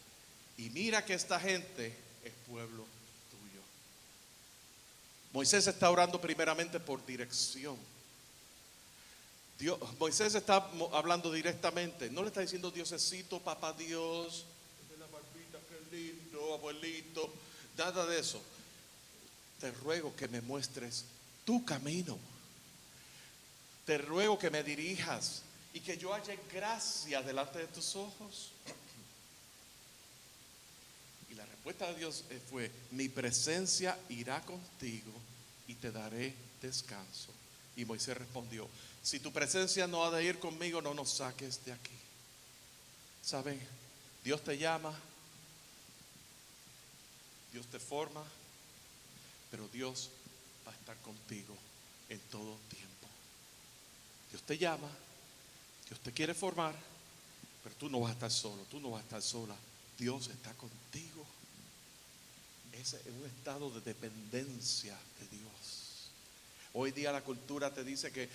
y mira que esta gente es pueblo Moisés está orando primeramente por dirección. Moisés está hablando directamente. No le está diciendo Diosecito, papá Dios, de la barbita, qué lindo, abuelito. Nada de eso. Te ruego que me muestres tu camino. Te ruego que me dirijas y que yo halle gracia delante de tus ojos. Y la respuesta de Dios fue: mi presencia irá contigo y te daré descanso. Y Moisés respondió: si tu presencia no ha de ir conmigo, no nos saques de aquí. ¿Saben? Dios te llama, Dios te forma, pero Dios va a estar contigo en todo tiempo. Dios te llama, Dios te quiere formar, pero tú no vas a estar solo, tú no vas a estar sola. Dios está contigo. Ese es un estado de dependencia de Dios. Hoy día la cultura te dice que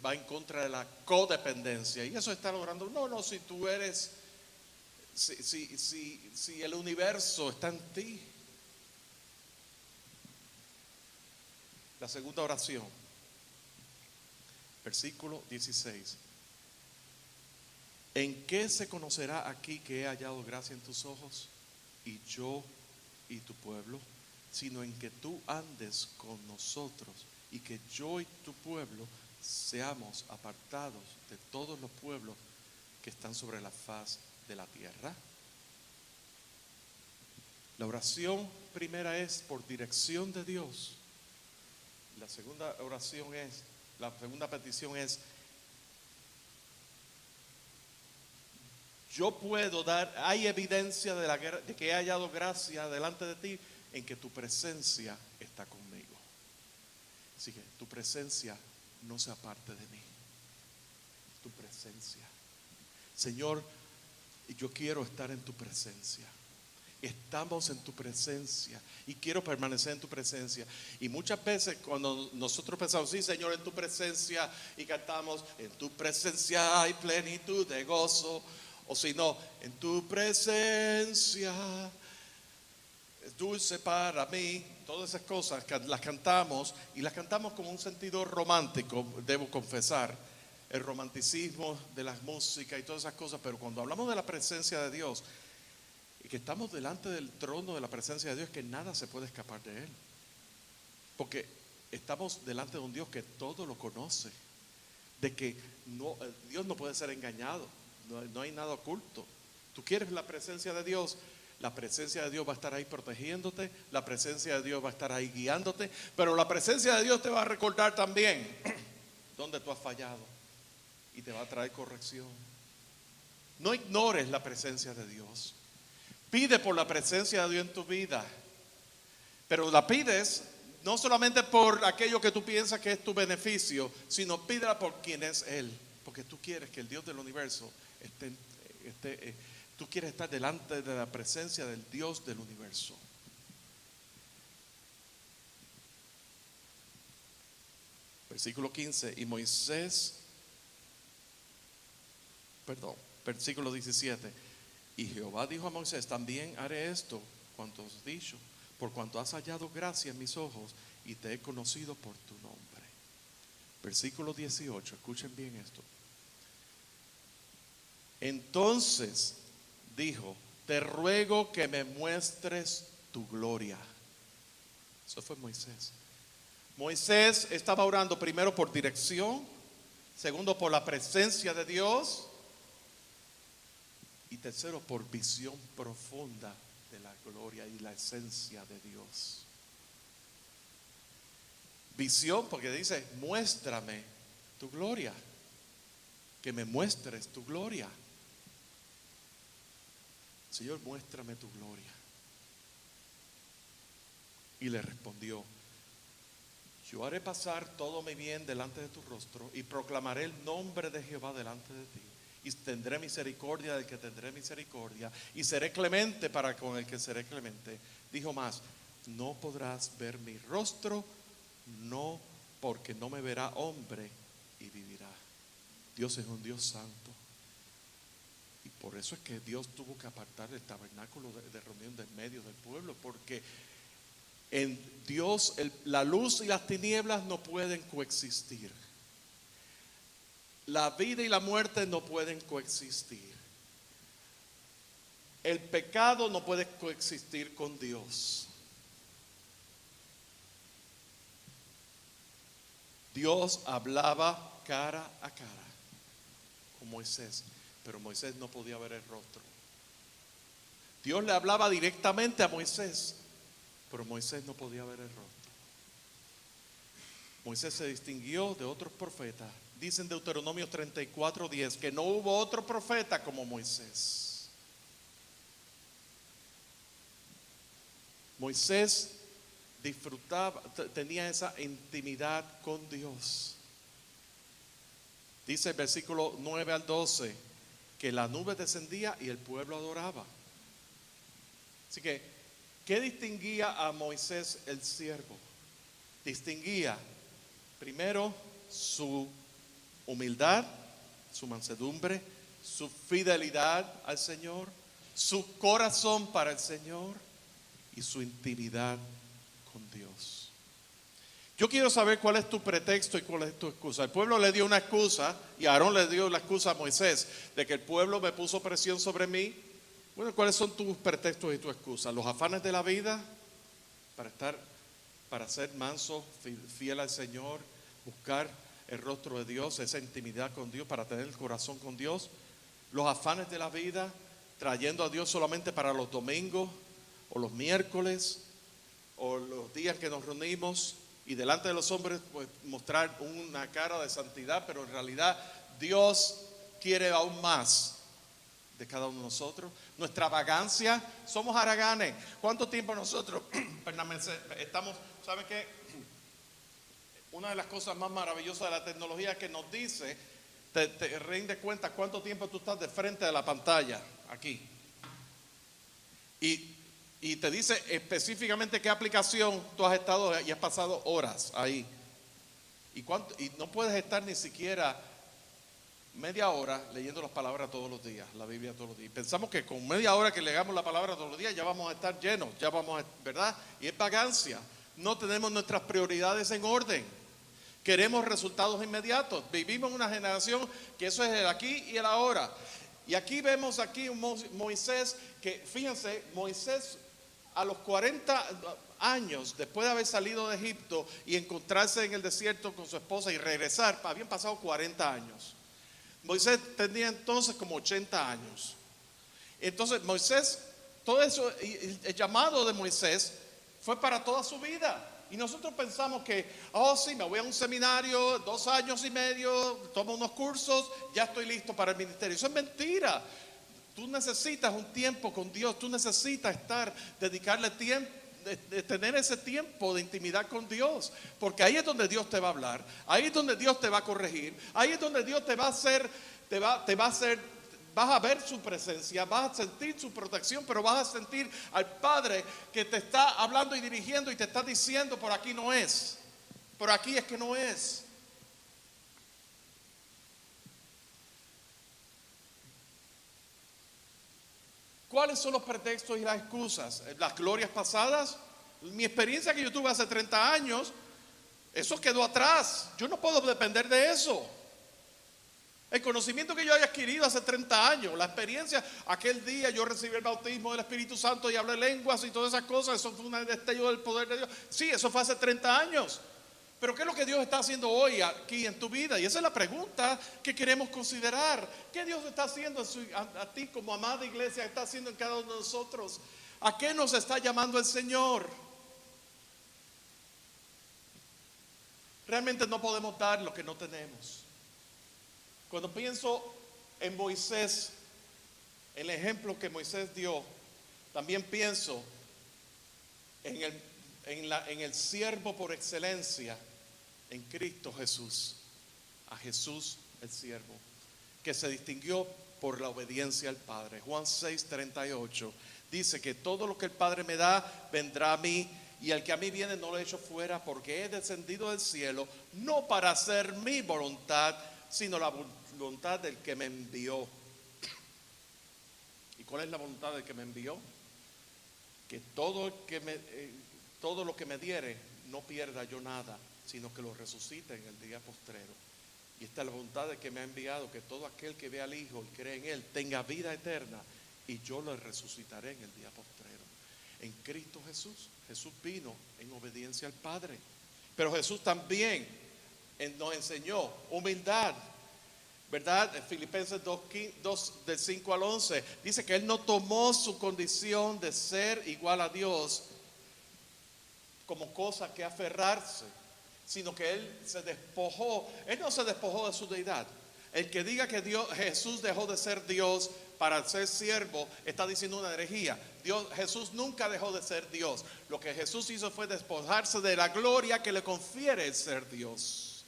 va en contra de la codependencia, y eso está logrando. No, si tú eres, si el universo está en ti. La segunda oración, versículo 16. ¿En qué se conocerá aquí que he hallado gracia en tus ojos, y yo y tu pueblo? Sino en que tú andes con nosotros, y que yo y tu pueblo seamos apartados de todos los pueblos que están sobre la faz de la tierra. La oración primera es por dirección de Dios. La segunda petición es: yo puedo dar, hay evidencia de que he hallado gracia delante de ti, en que tu presencia está conmigo. Así que tu presencia no se aparte de mí. Tu presencia. Señor, yo quiero estar en tu presencia. Estamos en tu presencia y quiero permanecer en tu presencia. Y muchas veces cuando nosotros pensamos: sí, Señor, en tu presencia, y cantamos: en tu presencia hay plenitud de gozo. O si no, en tu presencia es dulce para mí. Todas esas cosas las cantamos, y las cantamos con un sentido romántico, debo confesar. El romanticismo de la música y todas esas cosas. Pero cuando hablamos de la presencia de Dios, y que estamos delante del trono de la presencia de Dios, que nada se puede escapar de Él, porque estamos delante de un Dios que todo lo conoce, de que Dios no puede ser engañado, no hay nada oculto. Tú quieres la presencia de Dios, la presencia de Dios va a estar ahí protegiéndote, la presencia de Dios va a estar ahí guiándote, pero la presencia de Dios te va a recordar también dónde tú has fallado, y te va a traer corrección. No ignores la presencia de Dios. Pide por la presencia de Dios en tu vida, pero la pides no solamente por aquello que tú piensas que es tu beneficio, sino pídela por quien es Él, porque tú quieres que el Dios del universo tú quieres estar delante de la presencia del Dios del universo. Versículo 15, versículo 17. Y Jehová dijo a Moisés: también haré esto cuanto has dicho, por cuanto has hallado gracia en mis ojos, y te he conocido por tu nombre. Versículo 18, escuchen bien esto. Entonces dijo: te ruego que me muestres tu gloria. Eso fue Moisés. Moisés estaba orando primero por dirección, segundo por la presencia de Dios, y tercero por visión profunda de la gloria y la esencia de Dios. Visión porque dice: muéstrame tu gloria, que me muestres tu gloria. Señor, muéstrame tu gloria. Y le respondió: yo haré pasar todo mi bien delante de tu rostro, y proclamaré el nombre de Jehová delante de ti, y tendré misericordia del que tendré misericordia, y seré clemente para con el que seré clemente. Dijo más: no podrás ver mi rostro, no, porque no me verá hombre y vivirá. Dios es un Dios santo, y por eso es que Dios tuvo que apartar el tabernáculo de reunión del medio del pueblo, porque En Dios, la luz y las tinieblas no pueden coexistir. La vida y la muerte no pueden coexistir. El pecado no puede coexistir con Dios. Dios hablaba cara a cara con Moisés, pero Moisés no podía ver el rostro. Dios le hablaba directamente a Moisés, pero Moisés no podía ver el rostro. Moisés se distinguió de otros profetas. Dice en Deuteronomio 34:10 que no hubo otro profeta como Moisés. Moisés disfrutaba, tenía esa intimidad con Dios. Dice el versículo 9 al 12 que la nube descendía y el pueblo adoraba. Así que, ¿qué distinguía a Moisés el siervo? Distinguía primero su humildad, su mansedumbre, su fidelidad al Señor, su corazón para el Señor y su intimidad con Dios. Yo quiero saber cuál es tu pretexto y cuál es tu excusa. El pueblo le dio una excusa y Aarón le dio la excusa a Moisés de que el pueblo me puso presión sobre mí. Bueno, ¿cuáles son tus pretextos y tu excusa? Los afanes de la vida para ser manso, fiel al Señor, buscar el rostro de Dios, esa intimidad con Dios, para tener el corazón con Dios. Los afanes de la vida, trayendo a Dios solamente para los domingos o los miércoles o los días que nos reunimos y delante de los hombres pues mostrar una cara de santidad, pero en realidad Dios quiere aún más de cada uno de nosotros. Nuestra vagancia, somos haraganes. ¿Cuánto tiempo nosotros estamos? ¿Saben qué? Una de las cosas más maravillosas de la tecnología es que nos dice, te rinde cuenta cuánto tiempo tú estás de frente de la pantalla aquí. Y te dice específicamente qué aplicación tú has estado y has pasado horas ahí. Y no puedes estar ni siquiera media hora leyendo las palabras todos los días, la Biblia todos los días. Pensamos que con media hora que leamos la palabra todos los días ya vamos a estar llenos, ya vamos a, ¿verdad? Y es vagancia. No tenemos nuestras prioridades en orden. Queremos resultados inmediatos. Vivimos en una generación que eso es el aquí y el ahora. Y aquí vemos un Moisés que, fíjense, Moisés a los 40 años, después de haber salido de Egipto y encontrarse en el desierto con su esposa y regresar, habían pasado 40 años. Moisés tenía entonces como 80 años. Entonces Moisés, todo eso, el llamado de Moisés fue para toda su vida. Y nosotros pensamos que, sí, me voy a un seminario, 2 años y medio, tomo unos cursos, ya estoy listo para el ministerio. Eso es mentira. Tú necesitas un tiempo con Dios, tú necesitas dedicarle tiempo, de tener ese tiempo de intimidad con Dios, porque ahí es donde Dios te va a hablar, ahí es donde Dios te va a corregir, ahí es donde Dios te va a hacer, vas a ver su presencia, vas a sentir su protección, pero vas a sentir al Padre que te está hablando y dirigiendo y te está diciendo: por aquí no es, por aquí es que no es. ¿Cuáles son los pretextos y las excusas? Las glorias pasadas. Mi experiencia que yo tuve hace 30 años, eso quedó atrás. Yo no puedo depender de eso. El conocimiento que yo haya adquirido hace 30 años, la experiencia, aquel día yo recibí el bautismo del Espíritu Santo y hablé lenguas y todas esas cosas, eso fue un destello del poder de Dios. Sí, eso fue hace 30 años. Pero ¿qué es lo que Dios está haciendo hoy aquí en tu vida? Y esa es la pregunta que queremos considerar. ¿Qué Dios está haciendo a ti como amada iglesia? ¿Está haciendo en cada uno de nosotros? ¿A qué nos está llamando el Señor? Realmente no podemos dar lo que no tenemos. Cuando pienso en Moisés, el ejemplo que Moisés dio, también pienso en el siervo por excelencia, en Cristo Jesús, a Jesús el siervo, que se distinguió por la obediencia al Padre. Juan 6:38 dice que todo lo que el Padre me da vendrá a mí, y el que a mí viene no lo echo fuera, porque he descendido del cielo no para hacer mi voluntad, sino la voluntad del que me envió. ¿Y cuál es la voluntad del que me envió? Que todo todo lo que me diere, no pierda yo nada, sino que lo resucite en el día postrero. Y esta es la voluntad de que me ha enviado, que todo aquel que ve al Hijo y cree en Él tenga vida eterna, y yo lo resucitaré en el día postrero. En Cristo Jesús, Jesús vino en obediencia al Padre. Pero Jesús también nos enseñó humildad, ¿verdad? En Filipenses 2, del 5 al 11, dice que Él no tomó su condición de ser igual a Dios como cosa que aferrarse, sino que Él se despojó. Él no se despojó de su deidad. El que diga que Jesús dejó de ser Dios para ser siervo, está diciendo una herejía. Jesús nunca dejó de ser Dios. Lo que Jesús hizo fue despojarse de la gloria que le confiere el ser Dios,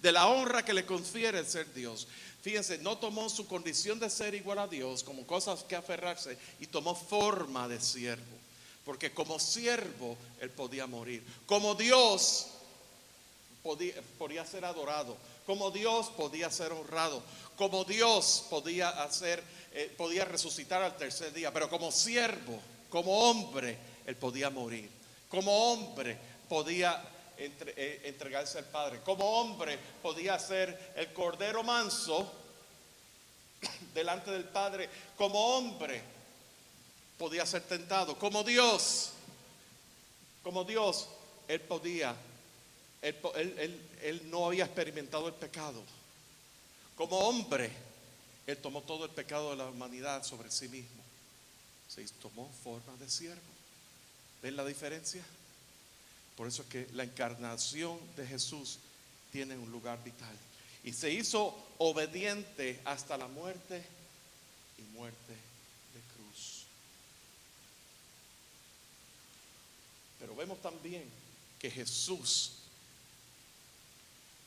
de la honra que le confiere el ser Dios. Fíjense, no tomó su condición de ser igual a Dios como cosas que aferrarse, y tomó forma de siervo, porque como siervo Él podía morir. Como Dios podía ser adorado, como Dios podía ser honrado, como Dios podía resucitar al tercer día, pero como siervo, como hombre, Él podía morir. Como hombre podía entregarse al Padre. Como hombre podía ser el cordero manso delante del Padre. Como hombre podía ser tentado. Como Dios, Él podía. Él no había experimentado el pecado. Como hombre, Él tomó todo el pecado de la humanidad sobre sí mismo. Se tomó forma de siervo. ¿Ven la diferencia? Por eso es que la encarnación de Jesús tiene un lugar vital. Y se hizo obediente hasta la muerte, y muerte de cruz. Pero vemos también que Jesús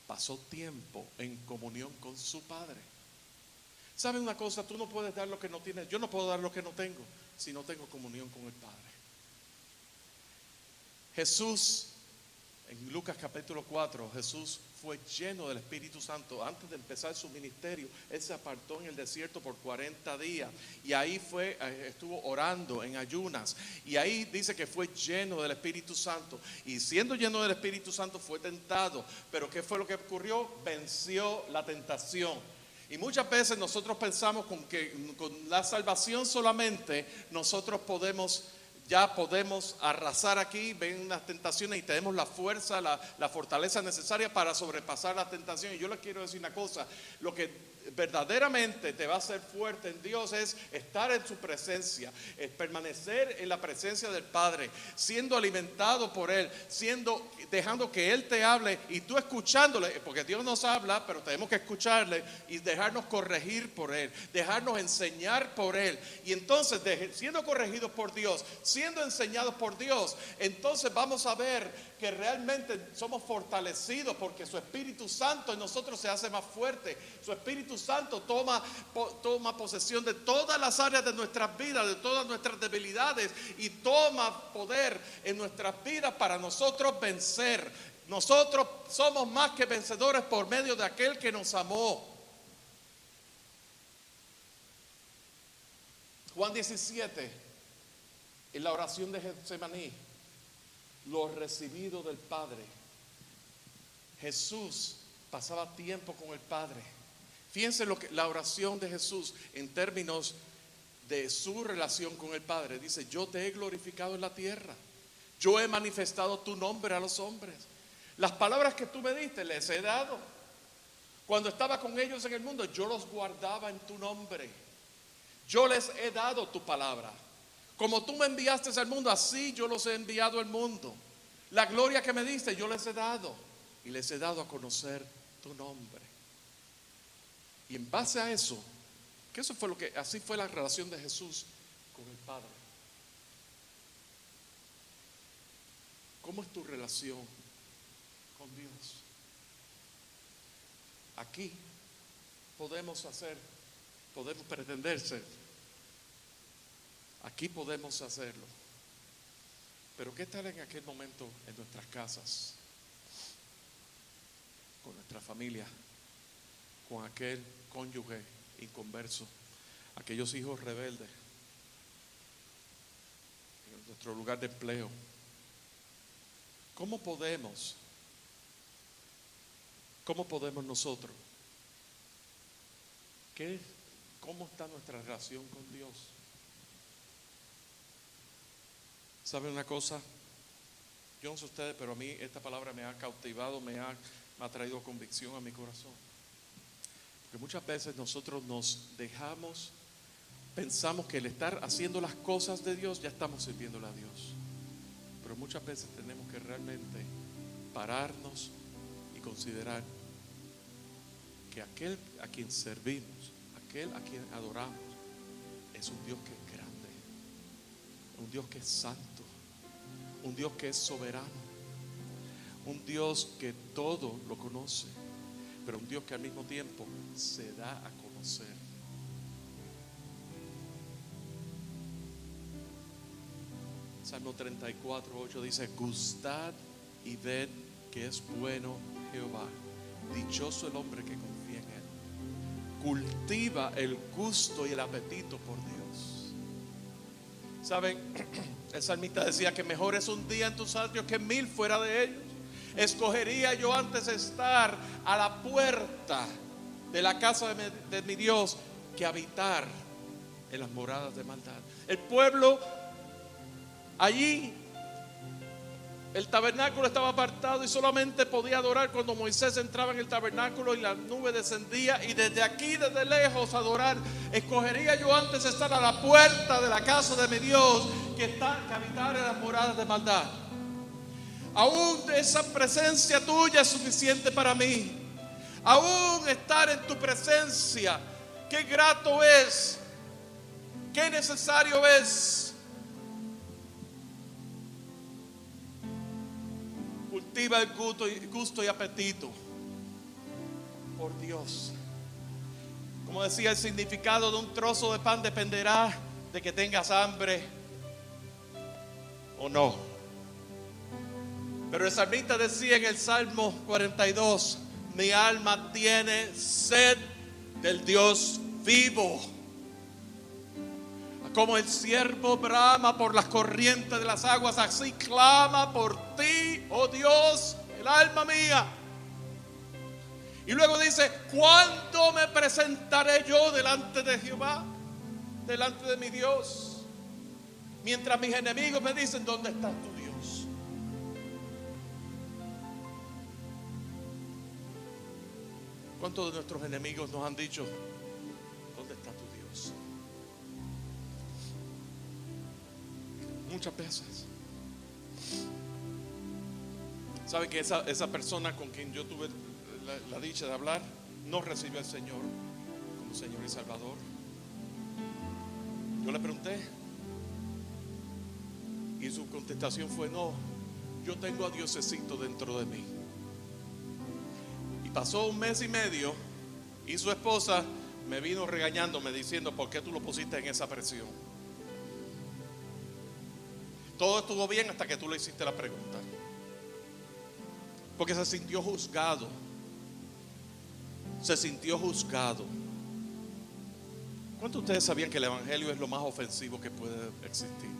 pasó tiempo en comunión con su Padre. ¿Saben una cosa? Tú no puedes dar lo que no tienes. Yo no puedo dar lo que no tengo si no tengo comunión con el Padre. Jesús, en Lucas capítulo 4, Jesús fue lleno del Espíritu Santo. Antes de empezar su ministerio, Él se apartó en el desierto por 40 días. Y ahí estuvo orando en ayunas. Y ahí dice que fue lleno del Espíritu Santo. Y siendo lleno del Espíritu Santo fue tentado. Pero ¿qué fue lo que ocurrió? Venció la tentación. Y muchas veces nosotros pensamos que con la salvación solamente nosotros podemos arrasar aquí. Ven las tentaciones y tenemos la fuerza, la fortaleza necesaria para sobrepasar la tentación. Y yo les quiero decir una cosa: lo que verdaderamente te va a hacer fuerte en Dios es estar en su presencia, es permanecer en la presencia del Padre, siendo alimentado por Él, dejando que Él te hable y tú escuchándole, porque Dios nos habla, pero tenemos que escucharle y dejarnos corregir por Él, dejarnos enseñar por Él. Y entonces, siendo corregidos por Dios, siendo enseñados por Dios, entonces vamos a ver que realmente somos fortalecidos, porque su Espíritu Santo en nosotros se hace más fuerte. Su Espíritu Santo toma posesión de todas las áreas de nuestras vidas, de todas nuestras debilidades, y toma poder en nuestras vidas para nosotros vencer. Nosotros somos más que vencedores por medio de aquel que nos amó. Juan 17, en la oración de Getsemaní, lo recibido del Padre. Jesús pasaba tiempo con el Padre. Fíjense la oración de Jesús en términos de su relación con el Padre. Dice: yo te he glorificado en la tierra, yo he manifestado tu nombre a los hombres. Las palabras que tú me diste les he dado. Cuando estaba con ellos en el mundo, yo los guardaba en tu nombre. Yo les he dado tu palabra. Como tú me enviaste al mundo, así yo los he enviado al mundo. La gloria que me diste yo les he dado, y les he dado a conocer tu nombre. Y en base a eso, que así fue la relación de Jesús con el Padre. ¿Cómo es tu relación con Dios? Aquí podemos pretender ser. Aquí podemos hacerlo. Pero ¿qué tal en aquel momento en nuestras casas, con nuestra familia, con aquel cónyuge inconverso, aquellos hijos rebeldes, en nuestro lugar de empleo, ¿Cómo podemos nosotros? ¿Cómo está nuestra relación con Dios? ¿Saben una cosa? Yo no sé ustedes, pero a mí esta palabra me ha cautivado, me ha traído convicción a mi corazón. Porque muchas veces nosotros pensamos que el estar haciendo las cosas de Dios ya estamos sirviéndole a Dios. Pero muchas veces tenemos que realmente pararnos y considerar que aquel a quien servimos, aquel a quien adoramos, es un Dios que es grande, un Dios que es santo, un Dios que es soberano, un Dios que todo lo conoce, pero un Dios que al mismo tiempo se da a conocer. Salmo 34:8 dice: gustad y ved que es bueno Jehová, dichoso el hombre que confía en él. Cultiva el gusto y el apetito por Dios. ¿Saben? El salmista decía que mejor es un día en tus atrios que 1000 fuera de ellos. Escogería yo antes estar a la puerta de la casa de mi Dios que habitar en las moradas de maldad. El pueblo allí, el tabernáculo estaba apartado y solamente podía adorar cuando Moisés entraba en el tabernáculo y la nube descendía, y desde aquí, desde lejos, adorar. Escogería yo antes estar a la puerta de la casa de mi Dios que habitar en las moradas de maldad. Aún esa presencia tuya es suficiente para mí. Aún estar en tu presencia, qué grato es, qué necesario es. Cultiva el gusto y apetito por Dios. Como decía, el significado de un trozo de pan dependerá de que tengas hambre o no. Pero el salmista decía en el Salmo 42: mi alma tiene sed del Dios vivo. Como el ciervo brama por las corrientes de las aguas, así clama por ti, oh Dios, el alma mía. Y luego dice: ¿cuándo me presentaré yo delante de Jehová, delante de mi Dios? Mientras mis enemigos me dicen: ¿dónde está tu Dios? ¿Cuántos de nuestros enemigos nos han dicho: ¿dónde está tu Dios? Muchas veces. ¿Saben que esa persona con quien yo tuve la dicha de hablar no recibió al Señor como Señor y Salvador? Yo le pregunté y su contestación fue: no, yo tengo a Diosecito dentro de mí. Y pasó 1 mes y medio y su esposa me vino regañándome, diciendo: ¿por qué tú lo pusiste en esa presión? Todo estuvo bien hasta que tú le hiciste la pregunta, porque se sintió juzgado. Se sintió juzgado. ¿Cuántos de ustedes sabían que el evangelio es lo más ofensivo que puede existir?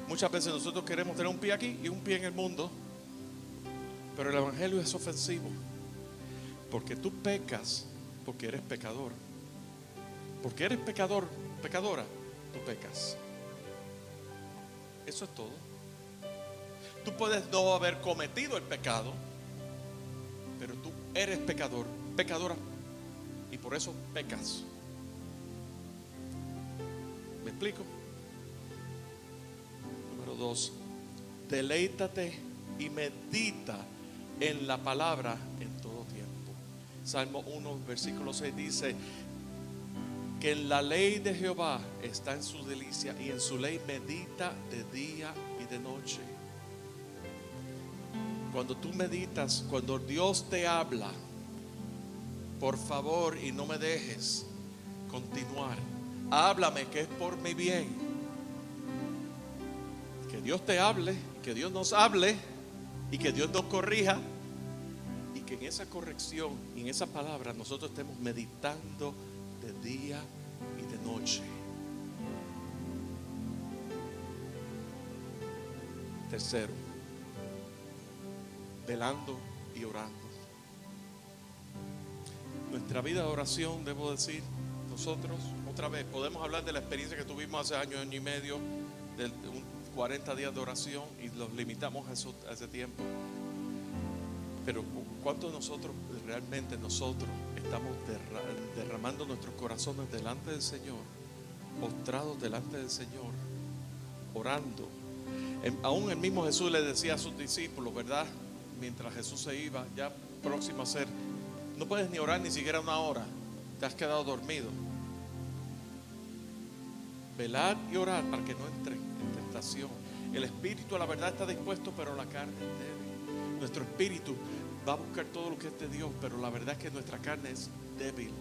Muchas veces nosotros queremos tener un pie aquí y un pie en el mundo, pero el evangelio es ofensivo, porque tú pecas porque eres pecador. Porque eres pecador, pecadora, tú pecas. Eso es todo. Tú puedes no haber cometido el pecado, pero tú eres pecador, pecadora, y por eso pecas. ¿Me explico? Número 2, deleítate y medita en la palabra en todo tiempo. Salmo 1, versículo 6 dice que en la ley de Jehová está en su delicia, y en su ley medita de día y de noche. Cuando tú meditas, cuando Dios te habla, por favor, y no me dejes continuar, háblame, que es por mi bien. Que Dios te hable, que Dios nos hable, y que Dios nos corrija, y que en esa corrección y en esa palabra nosotros estemos meditando de día y de noche. velando y orando. Nuestra vida de oración, debo decir, nosotros, otra vez, podemos hablar de la experiencia que tuvimos hace año y medio, de 40 días de oración, y los limitamos a ese tiempo. Pero ¿cuánto de nosotros, realmente nosotros, estamos derramando nuestros corazones delante del Señor, postrados delante del Señor, orando? Aún el mismo Jesús le decía a sus discípulos, ¿verdad? Mientras Jesús se iba, ya próximo a ser, no puedes ni orar ni siquiera una hora, te has quedado dormido. Velad y orar para que no entren en tentación. El espíritu a la verdad está dispuesto, pero la carne es débil. Nuestro espíritu va a buscar todo lo que es de Dios, pero la verdad es que nuestra carne es débil.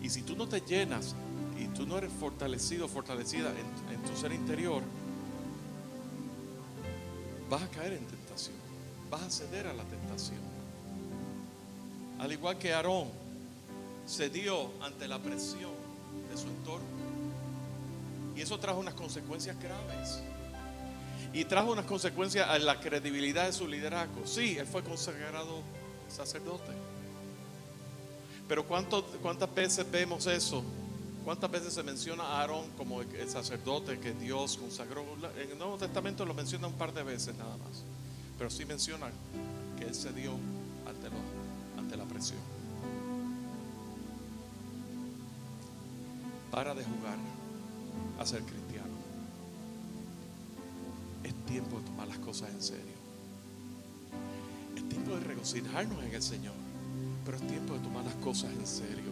Y si tú no te llenas y tú no eres fortalecido, fortalecida en tu ser interior, vas a caer en tentación, vas a ceder a la tentación. Al igual que Aarón cedió ante la presión de su entorno, y eso trajo unas consecuencias graves, y trajo unas consecuencias a la credibilidad de su liderazgo. Sí, él fue consagrado sacerdote, pero ¿cuántas veces vemos eso? ¿Cuántas veces se menciona a Aarón como el sacerdote que Dios consagró? En el Nuevo Testamento lo menciona un par de veces nada más, pero sí menciona que él cedió ante la presión. Para de jugar a ser cristiano. Es tiempo de tomar las cosas en serio. Es tiempo de regocijarnos en el Señor, pero es tiempo de tomar las cosas en serio.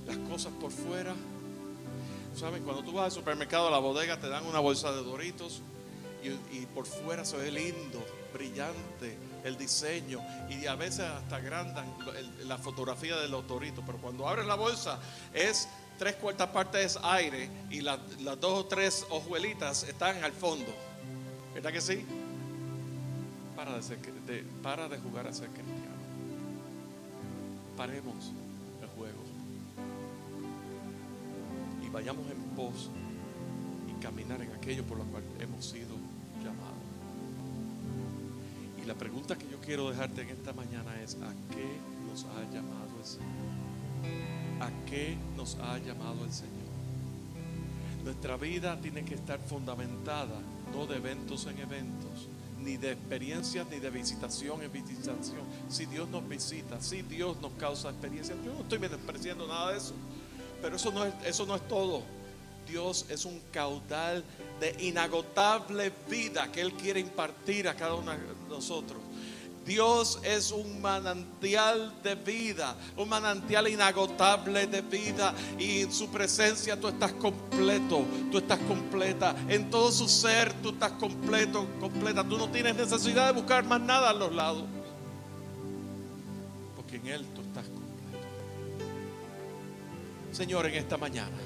Las cosas por fuera, ¿saben? Cuando tú vas al supermercado, a la bodega, te dan una bolsa de Doritos y por fuera se ve lindo, brillante el diseño, y a veces hasta agrandan la fotografía de los Doritos, pero cuando abres la bolsa es 3/4 partes aire y las 2 o 3 hojuelitas están al fondo. ¿Verdad que sí? Para de jugar a ser cristiano. Paremos el juego y vayamos en pos y caminar en aquello por lo cual hemos sido llamados. Y la pregunta que yo quiero dejarte en esta mañana es: ¿a qué nos ha llamado el Señor? ¿A qué nos ha llamado el Señor? Nuestra vida tiene que estar fundamentada no de eventos en eventos, ni de experiencias, ni de visitación en visitación. Si Dios nos visita, si Dios nos causa experiencias, yo no estoy menospreciando nada de eso, pero eso no es todo. Dios es un caudal de inagotable vida que Él quiere impartir a cada uno de nosotros. Dios es un manantial de vida, un manantial inagotable de vida, y en su presencia tú estás completo, tú estás completa. En todo su ser tú estás completo, completa. Tú no tienes necesidad de buscar más nada a los lados, porque en Él tú estás completo. Señor, en esta mañana,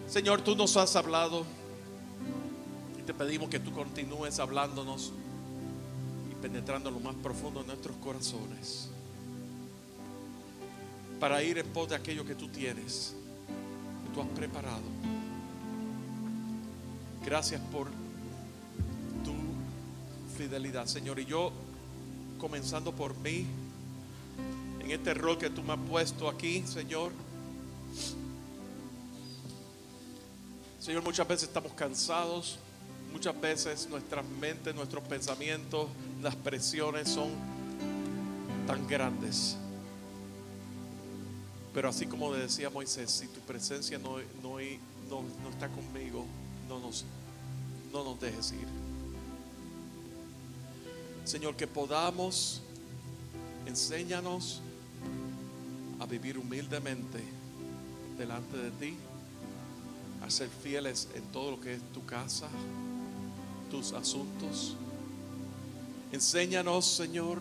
Señor, tú nos has hablado y te pedimos que tú continúes hablándonos y penetrando lo más profundo de nuestros corazones para ir en pos de aquello que tú tienes, que tú has preparado. Gracias por tu fidelidad, Señor. Y yo, comenzando por mí, en este rol que tú me has puesto aquí, Señor, muchas veces estamos cansados, muchas veces nuestras mentes, nuestros pensamientos, las presiones son tan grandes. Pero así como decía Moisés, si tu presencia no está conmigo, no nos dejes ir. Señor, que podamos, enséñanos a vivir humildemente delante de ti, a ser fieles en todo lo que es tu casa, tus asuntos. Enséñanos, Señor,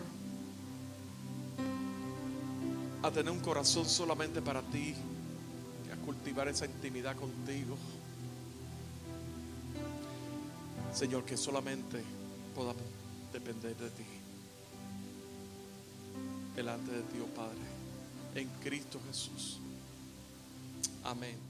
a tener un corazón solamente para ti, a cultivar esa intimidad contigo. Señor, que solamente podamos depender de ti, delante de ti, oh Padre, en Cristo Jesús. Amén.